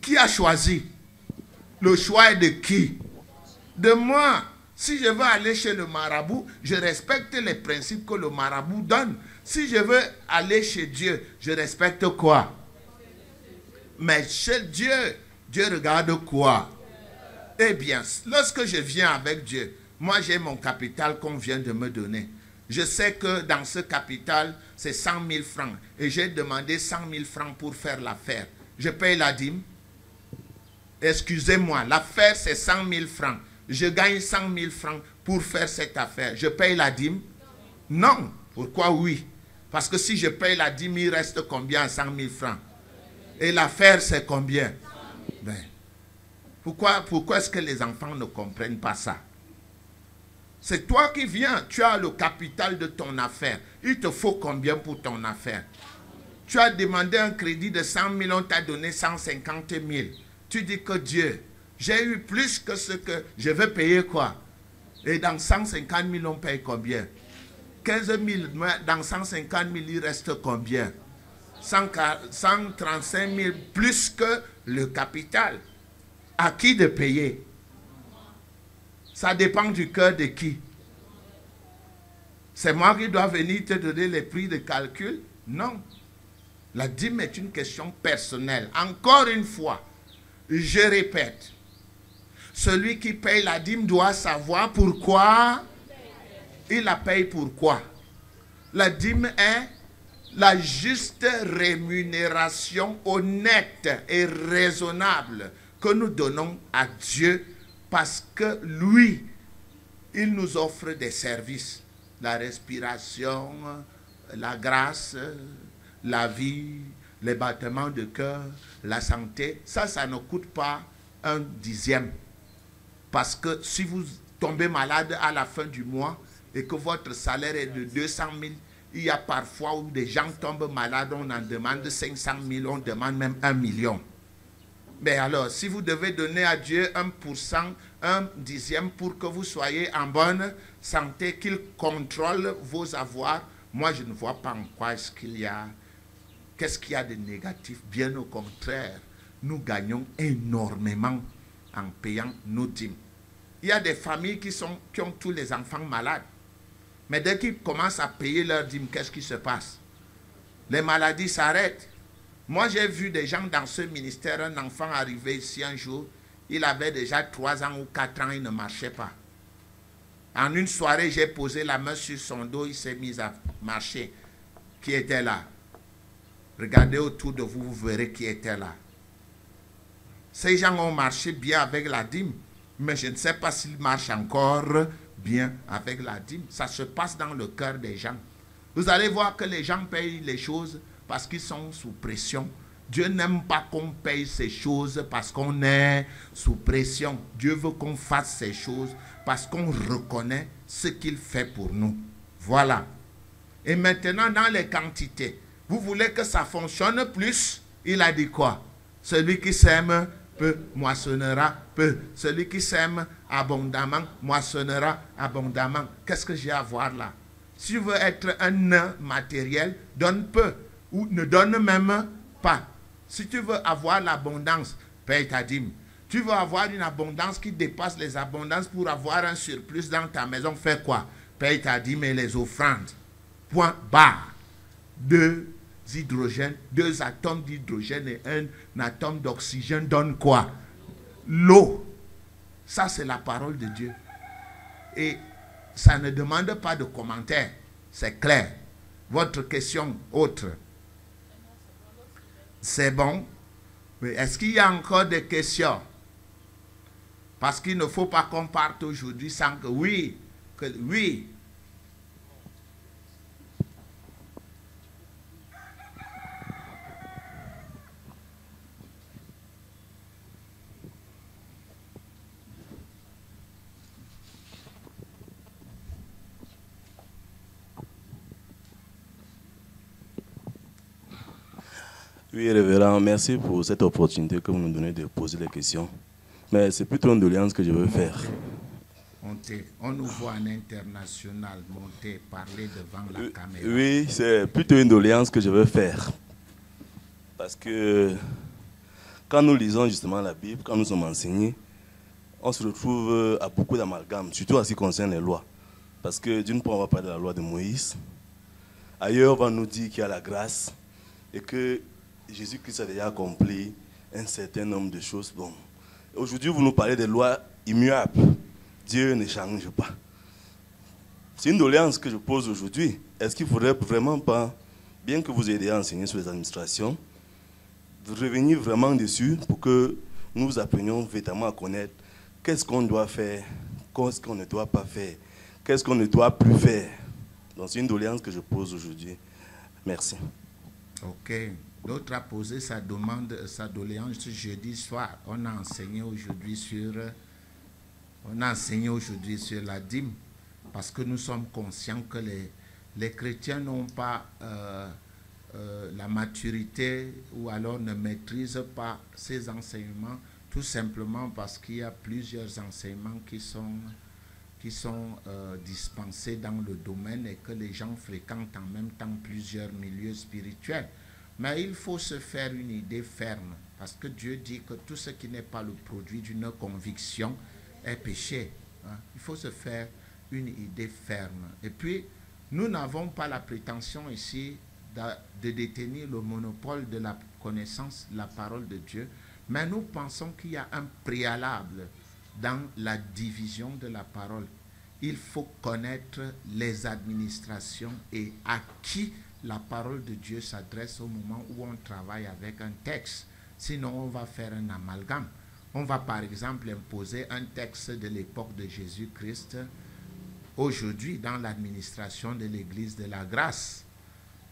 Qui a choisi? Le choix est de qui? De moi. Si je veux aller chez le marabout, je respecte les principes que le marabout donne. Si je veux aller chez Dieu, je respecte quoi? Mais chez Dieu, Dieu regarde quoi? Eh bien, lorsque je viens avec Dieu, moi j'ai mon capital qu'on vient de me donner. Je sais que dans ce capital, c'est 100 000 francs. Et j'ai demandé 100 000 francs pour faire l'affaire. Je paye la dîme. Excusez-moi, l'affaire c'est 100 000 francs. Je gagne 100 000 francs pour faire cette affaire. Je paye la dîme? Non. Pourquoi oui? Parce que si je paye la dîme, il reste combien? 100 000 francs. Et l'affaire c'est combien? Ben, pourquoi est-ce que les enfants ne comprennent pas ça? C'est toi qui viens, tu as le capital de ton affaire. Il te faut combien pour ton affaire? Tu as demandé un crédit de 100 000, on t'a donné 150 000. Tu dis que Dieu, j'ai eu plus que ce que je vais payer quoi? Et dans 150 000, on paye combien? 15 000, dans 150 000, il reste combien? 135 000 plus que le capital. À qui de payer? Ça dépend du cœur de qui? C'est moi qui dois venir te donner les prix de calcul? Non. La dîme est une question personnelle. Encore une fois, je répète, Celui qui paye la dîme doit savoir pourquoi il la paye. Pourquoi? La dîme est la juste rémunération honnête et raisonnable que nous donnons à Dieu parce que lui, il nous offre des services. La respiration, la grâce, la vie, les battements de cœur, la santé. Ça ne coûte pas un dixième. Parce que si vous tombez malade à la fin du mois et que votre salaire est de 200 000, il y a parfois où des gens tombent malades, on en demande 500 000, on demande même 1 million. Mais alors, si vous devez donner à Dieu 1%, un dixième pour que vous soyez en bonne santé, qu'il contrôle vos avoirs, moi je ne vois pas en quoi est-ce qu'il y a, qu'est-ce qu'il y a de négatif. Bien au contraire, nous gagnons énormément en payant nos dîmes. Il y a des familles qui ont tous les enfants malades. Mais dès qu'ils commencent à payer leurs dîmes, qu'est-ce qui se passe? Les maladies s'arrêtent. Moi, j'ai vu des gens dans ce ministère, un enfant arrivé ici un jour, il avait déjà 3 ans ou 4 ans, il ne marchait pas. En une soirée, j'ai posé la main sur son dos, il s'est mis à marcher. Qui était là? Regardez autour de vous, vous verrez qui était là. Ces gens ont marché bien avec la dîme, mais je ne sais pas s'ils marchent encore bien avec la dîme. Ça se passe dans le cœur des gens. Vous allez voir que les gens payent les choses parce qu'ils sont sous pression. Dieu n'aime pas qu'on paye ces choses parce qu'on est sous pression. Dieu veut qu'on fasse ces choses parce qu'on reconnaît ce qu'il fait pour nous. Voilà. Et maintenant, dans les quantités, vous voulez que ça fonctionne plus? Il a dit quoi? Celui qui sème peu moissonnera peu. Celui qui sème abondamment moissonnera abondamment. Qu'est-ce que j'ai à voir là? Si tu veux être un nain matériel, donne peu ou ne donne même pas. Si tu veux avoir l'abondance, paye ta dîme. Tu veux avoir une abondance qui dépasse les abondances pour avoir un surplus dans ta maison, fais quoi? Paye ta dîme et les offrandes. Point barre. 2 hydrogènes, 2 atomes d'hydrogène et 1 atome d'oxygène donne quoi? L'eau. Ça, c'est la parole de Dieu. Et ça ne demande pas de commentaires. C'est clair. Votre question autre. C'est bon. Mais est-ce qu'il y a encore des questions? Parce qu'il ne faut pas qu'on parte aujourd'hui sans que oui. Oui. Oui, révérend, merci pour cette opportunité que vous nous donnez de poser les questions. Mais c'est plutôt une doléance que je veux faire. On nous voit en international, monter, parler devant la caméra. Oui, c'est plutôt une doléance que je veux faire. Parce que quand nous lisons justement la Bible, quand nous sommes enseignés, on se retrouve à beaucoup d'amalgames, surtout en ce qui concerne les lois. Parce que d'une part, on va parler de la loi de Moïse. Ailleurs, on va nous dire qu'il y a la grâce et que Jésus-Christ a déjà accompli un certain nombre de choses. Bon, aujourd'hui, vous nous parlez des lois immuables. Dieu ne change pas. C'est une doléance que je pose aujourd'hui. Est-ce qu'il ne faudrait vraiment pas, bien que vous ayez déjà enseigné sur les administrations, de revenir vraiment dessus pour que nous apprenions véritablement à connaître qu'est-ce qu'on doit faire, qu'est-ce qu'on ne doit pas faire, qu'est-ce qu'on ne doit plus faire. Donc c'est une doléance que je pose aujourd'hui. Merci. Ok. L'autre a posé sa demande, sa doléance jeudi soir. On a enseigné aujourd'hui sur la dîme parce que nous sommes conscients que les chrétiens n'ont pas la maturité ou alors ne maîtrisent pas ces enseignements, tout simplement parce qu'il y a plusieurs enseignements qui sont dispensés dans le domaine et que les gens fréquentent en même temps plusieurs milieux spirituels. Mais il faut se faire une idée ferme, parce que Dieu dit que tout ce qui n'est pas le produit d'une conviction est péché. Il faut se faire une idée ferme. Et puis, nous n'avons pas la prétention ici de détenir le monopole de la connaissance, de la parole de Dieu, mais nous pensons qu'il y a un préalable dans la division de la parole. Il faut connaître les administrations et à qui la parole de Dieu s'adresse au moment où on travaille avec un texte. Sinon, on va faire un amalgame. On va par exemple imposer un texte de l'époque de Jésus-Christ aujourd'hui dans l'administration de l'Église de la grâce.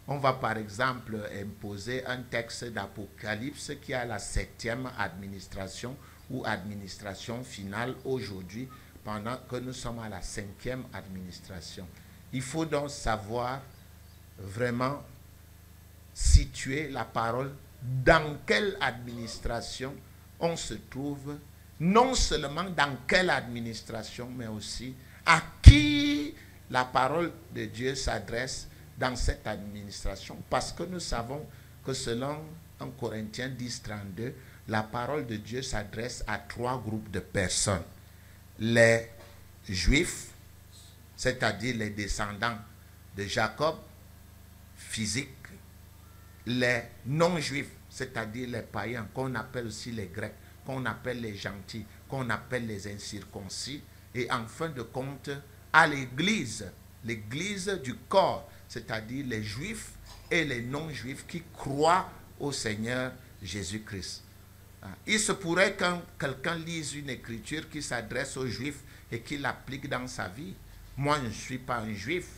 On va par exemple imposer un texte d'Apocalypse qui a la 7e administration ou administration finale aujourd'hui, pendant que nous sommes à la 5e administration. Il faut donc savoir vraiment situer la parole dans quelle administration on se trouve, non seulement dans quelle administration, mais aussi à qui la parole de Dieu s'adresse dans cette administration. Parce que nous savons que selon 1 Corinthiens 10, 32, la parole de Dieu s'adresse à 3 groupes de personnes. Les Juifs, c'est-à-dire les descendants de Jacob, physiques, les non-Juifs, c'est-à-dire les païens, qu'on appelle aussi les Grecs, qu'on appelle les gentils, qu'on appelle les incirconcis, et en fin de compte, à l'Église, l'Église du corps, c'est-à-dire les Juifs et les non-Juifs qui croient au Seigneur Jésus-Christ. Il se pourrait que quelqu'un lise une écriture qui s'adresse aux Juifs et qu'il l'applique dans sa vie. Moi, je ne suis pas un Juif.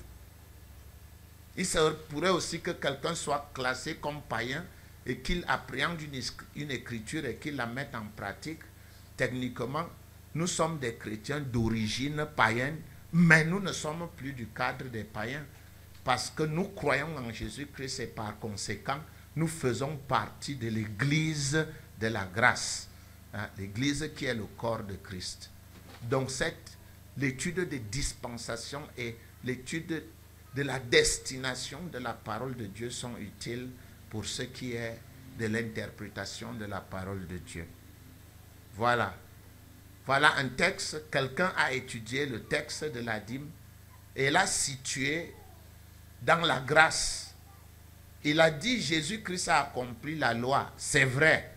Il se pourrait aussi que quelqu'un soit classé comme païen et qu'il appréhende une écriture et qu'il la mette en pratique. Techniquement, nous sommes des chrétiens d'origine païenne, mais nous ne sommes plus du cadre des païens parce que nous croyons en Jésus-Christ et par conséquent, nous faisons partie de l'Église de la grâce, l'Église qui est le corps de Christ. Donc l'étude des dispensations et l'étude de la destination de la parole de Dieu sont utiles pour ce qui est de l'interprétation de la parole de Dieu. Voilà. Voilà un texte. Quelqu'un a étudié le texte de la dîme et l'a situé dans la grâce. Il a dit Jésus-Christ a accompli la loi. C'est vrai.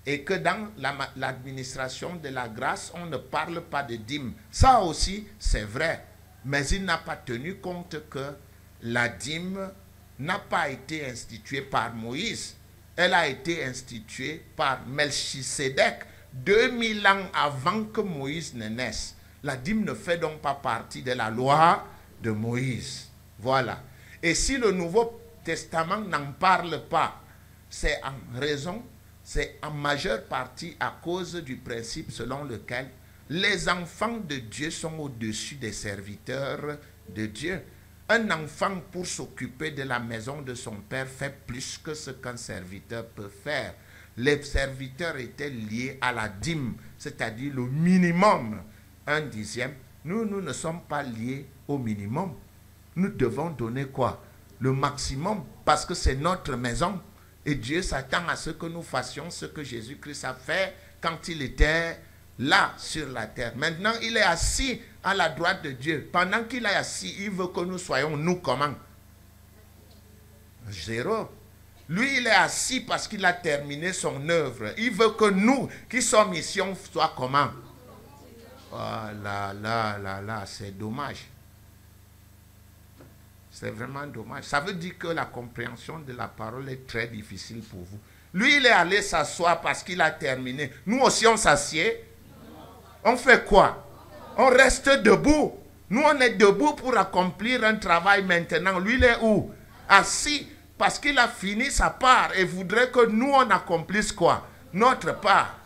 Et que dans l'administration de la grâce, on ne parle pas de dîme. Ça aussi, c'est vrai. Mais il n'a pas tenu compte que la dîme n'a pas été instituée par Moïse. Elle a été instituée par Melchisédek 2000 ans avant que Moïse ne naisse. La dîme ne fait donc pas partie de la loi de Moïse. Voilà. Et si le Nouveau Testament n'en parle pas, c'est en majeure partie à cause du principe selon lequel les enfants de Dieu sont au-dessus des serviteurs de Dieu. Un enfant, pour s'occuper de la maison de son père, fait plus que ce qu'un serviteur peut faire. Les serviteurs étaient liés à la dîme, c'est-à-dire le minimum, 1/10. Nous ne sommes pas liés au minimum. Nous devons donner quoi? Le maximum, parce que c'est notre maison. Et Dieu s'attend à ce que nous fassions ce que Jésus-Christ a fait quand il était là sur la terre. Maintenant, il est assis à la droite de Dieu. Pendant qu'il est assis, il veut que nous soyons, nous, comment? 0. Lui, il est assis parce qu'il a terminé son œuvre. Il veut que nous, qui sommes ici, on soit comment? Oh là, c'est dommage. C'est vraiment dommage. Ça veut dire que la compréhension de la parole est très difficile pour vous. Lui, il est allé s'asseoir parce qu'il a terminé. Nous aussi, on s'assied. On fait quoi? On reste debout. Nous, on est debout pour accomplir un travail maintenant. Lui, il est où? Assis parce qu'il a fini sa part et voudrait que nous, on accomplisse quoi? Notre part.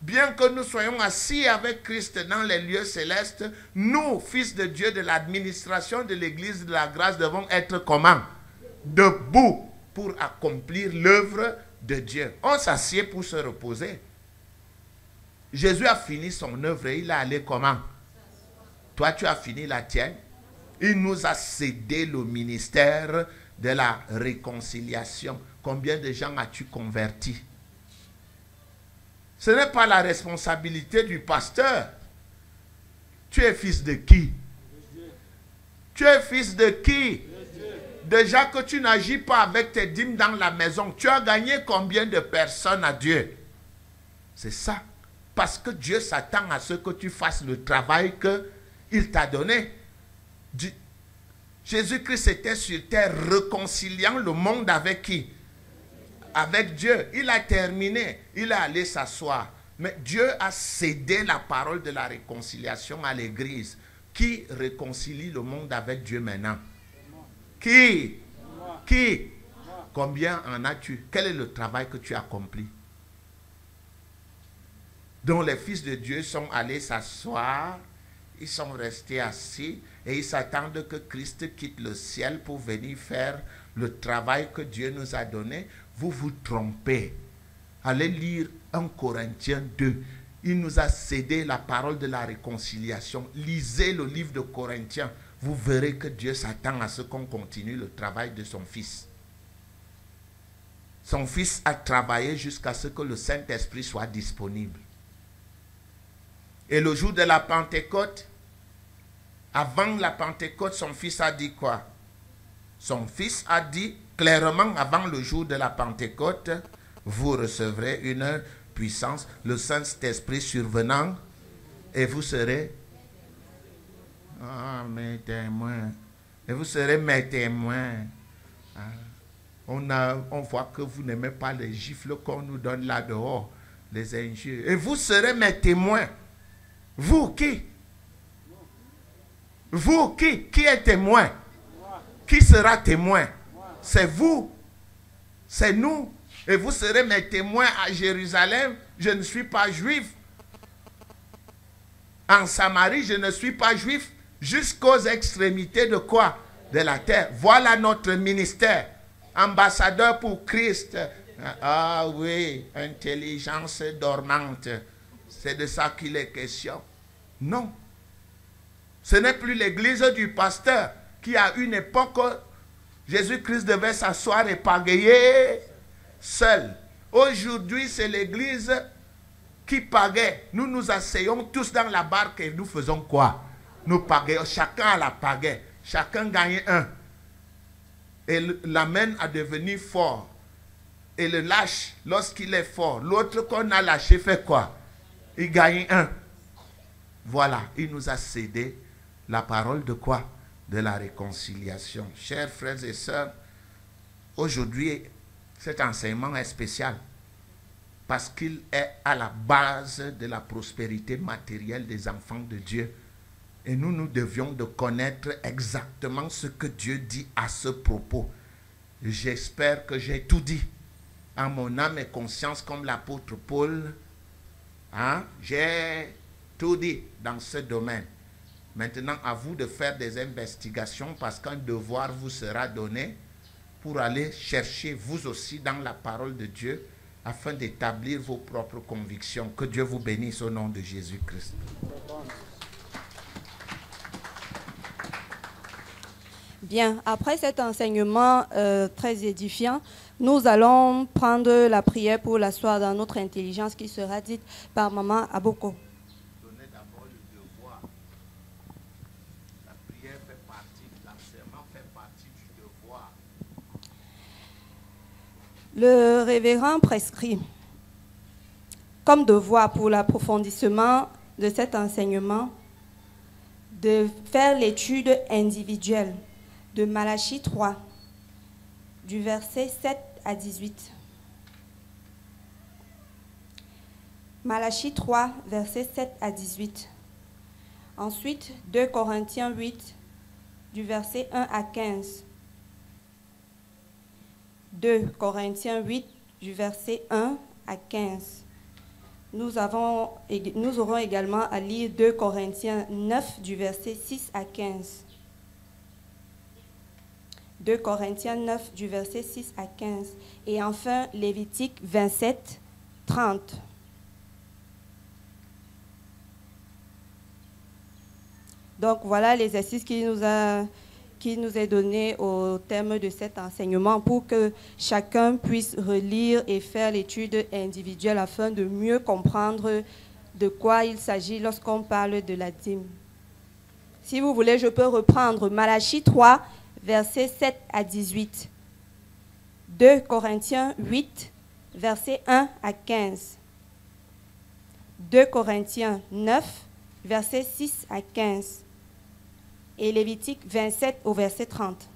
Bien que nous soyons assis avec Christ dans les lieux célestes, nous, fils de Dieu de l'administration de l'Église de la grâce, devons être comment? Debout pour accomplir l'œuvre de Dieu. On s'assied pour se reposer. Jésus a fini son œuvre et il est allé comment? Toi, tu as fini la tienne. Il nous a cédé le ministère de la réconciliation. Combien de gens as-tu converti? Ce n'est pas la responsabilité du pasteur. Tu es fils de qui? Tu es fils de qui? Déjà que tu n'agis pas avec tes dîmes dans la maison, tu as gagné combien de personnes à Dieu? C'est ça. Parce que Dieu s'attend à ce que tu fasses le travail qu'il t'a donné. Jésus-Christ était sur terre réconciliant le monde avec qui? Avec Dieu. Il a terminé. Il est allé s'asseoir. Mais Dieu a cédé la parole de la réconciliation à l'Église. Qui réconcilie le monde avec Dieu maintenant? Qui? Qui? Combien en as-tu? Quel est le travail que tu as accompli? Donc les fils de Dieu sont allés s'asseoir, ils sont restés assis et ils s'attendent que Christ quitte le ciel pour venir faire le travail que Dieu nous a donné. Vous vous trompez. Allez lire 1 Corinthiens 2. Il nous a cédé la parole de la réconciliation. Lisez le livre de Corinthiens. Vous verrez que Dieu s'attend à ce qu'on continue le travail de son Fils. Son Fils a travaillé jusqu'à ce que le Saint-Esprit soit disponible. Et le jour de la Pentecôte, avant la Pentecôte, son Fils a dit quoi? Son Fils a dit clairement avant le jour de la Pentecôte, vous recevrez une puissance, le Saint-Esprit survenant, et vous serez mes témoins. Et vous serez mes témoins. On voit que vous n'aimez pas les gifles qu'on nous donne là dehors, les injures. Et vous serez mes témoins. Vous qui? Vous qui? Qui est témoin? Qui sera témoin? C'est vous. C'est nous. Et vous serez mes témoins à Jérusalem. Je ne suis pas juif. En Samarie, je ne suis pas juif. Jusqu'aux extrémités de quoi? De la terre. Voilà notre ministère. Ambassadeur pour Christ. Ah oui, intelligence dormante. C'est de ça qu'il est question. Non. Ce n'est plus l'église du pasteur qui à une époque, Jésus-Christ devait s'asseoir et pagayer seul. Aujourd'hui, c'est l'église qui pagaie. Nous nous asseyons tous dans la barque et nous faisons quoi? Nous pagayons. Chacun a la pagaie. Chacun gagne un. Et l'amène à devenir fort. Et le lâche lorsqu'il est fort. L'autre qu'on a lâché fait quoi? Il gagne un. Voilà, il nous a cédé la parole de quoi? De la réconciliation. Chers frères et sœurs, aujourd'hui, cet enseignement est spécial parce qu'il est à la base de la prospérité matérielle des enfants de Dieu. Et nous devions de connaître exactement ce que Dieu dit à ce propos. J'espère que j'ai tout dit. En mon âme et conscience, comme l'apôtre Paul, j'ai tout dit dans ce domaine. Maintenant, à vous de faire des investigations parce qu'un devoir vous sera donné pour aller chercher vous aussi dans la parole de Dieu afin d'établir vos propres convictions. Que Dieu vous bénisse au nom de Jésus-Christ. Bien, après cet enseignement très édifiant, nous allons prendre la prière pour l'asseoir dans notre intelligence qui sera dite par Maman Aboko. Donnez d'abord le devoir. La prière fait partie, l'enseignement fait partie du devoir. Le révérend prescrit comme devoir pour l'approfondissement de cet enseignement de faire l'étude individuelle de Malachie 3, du verset 7 à 18. Malachie 3, verset 7 à 18. Ensuite, 2 Corinthiens 8, du verset 1 à 15. 2 Corinthiens 8, du verset 1 à 15. Nous aurons également à lire 2 Corinthiens 9, du verset 6 à 15. 2 Corinthiens 9, du verset 6 à 15. Et enfin, Lévitique 27, 30. Donc, voilà l'exercice qui nous est donné au terme de cet enseignement pour que chacun puisse relire et faire l'étude individuelle afin de mieux comprendre de quoi il s'agit lorsqu'on parle de la dîme. Si vous voulez, je peux reprendre Malachie 3, versets 7 à 18. 2 Corinthiens 8, versets 1 à 15. 2 Corinthiens 9, versets 6 à 15 et Lévitique 27 au verset 30.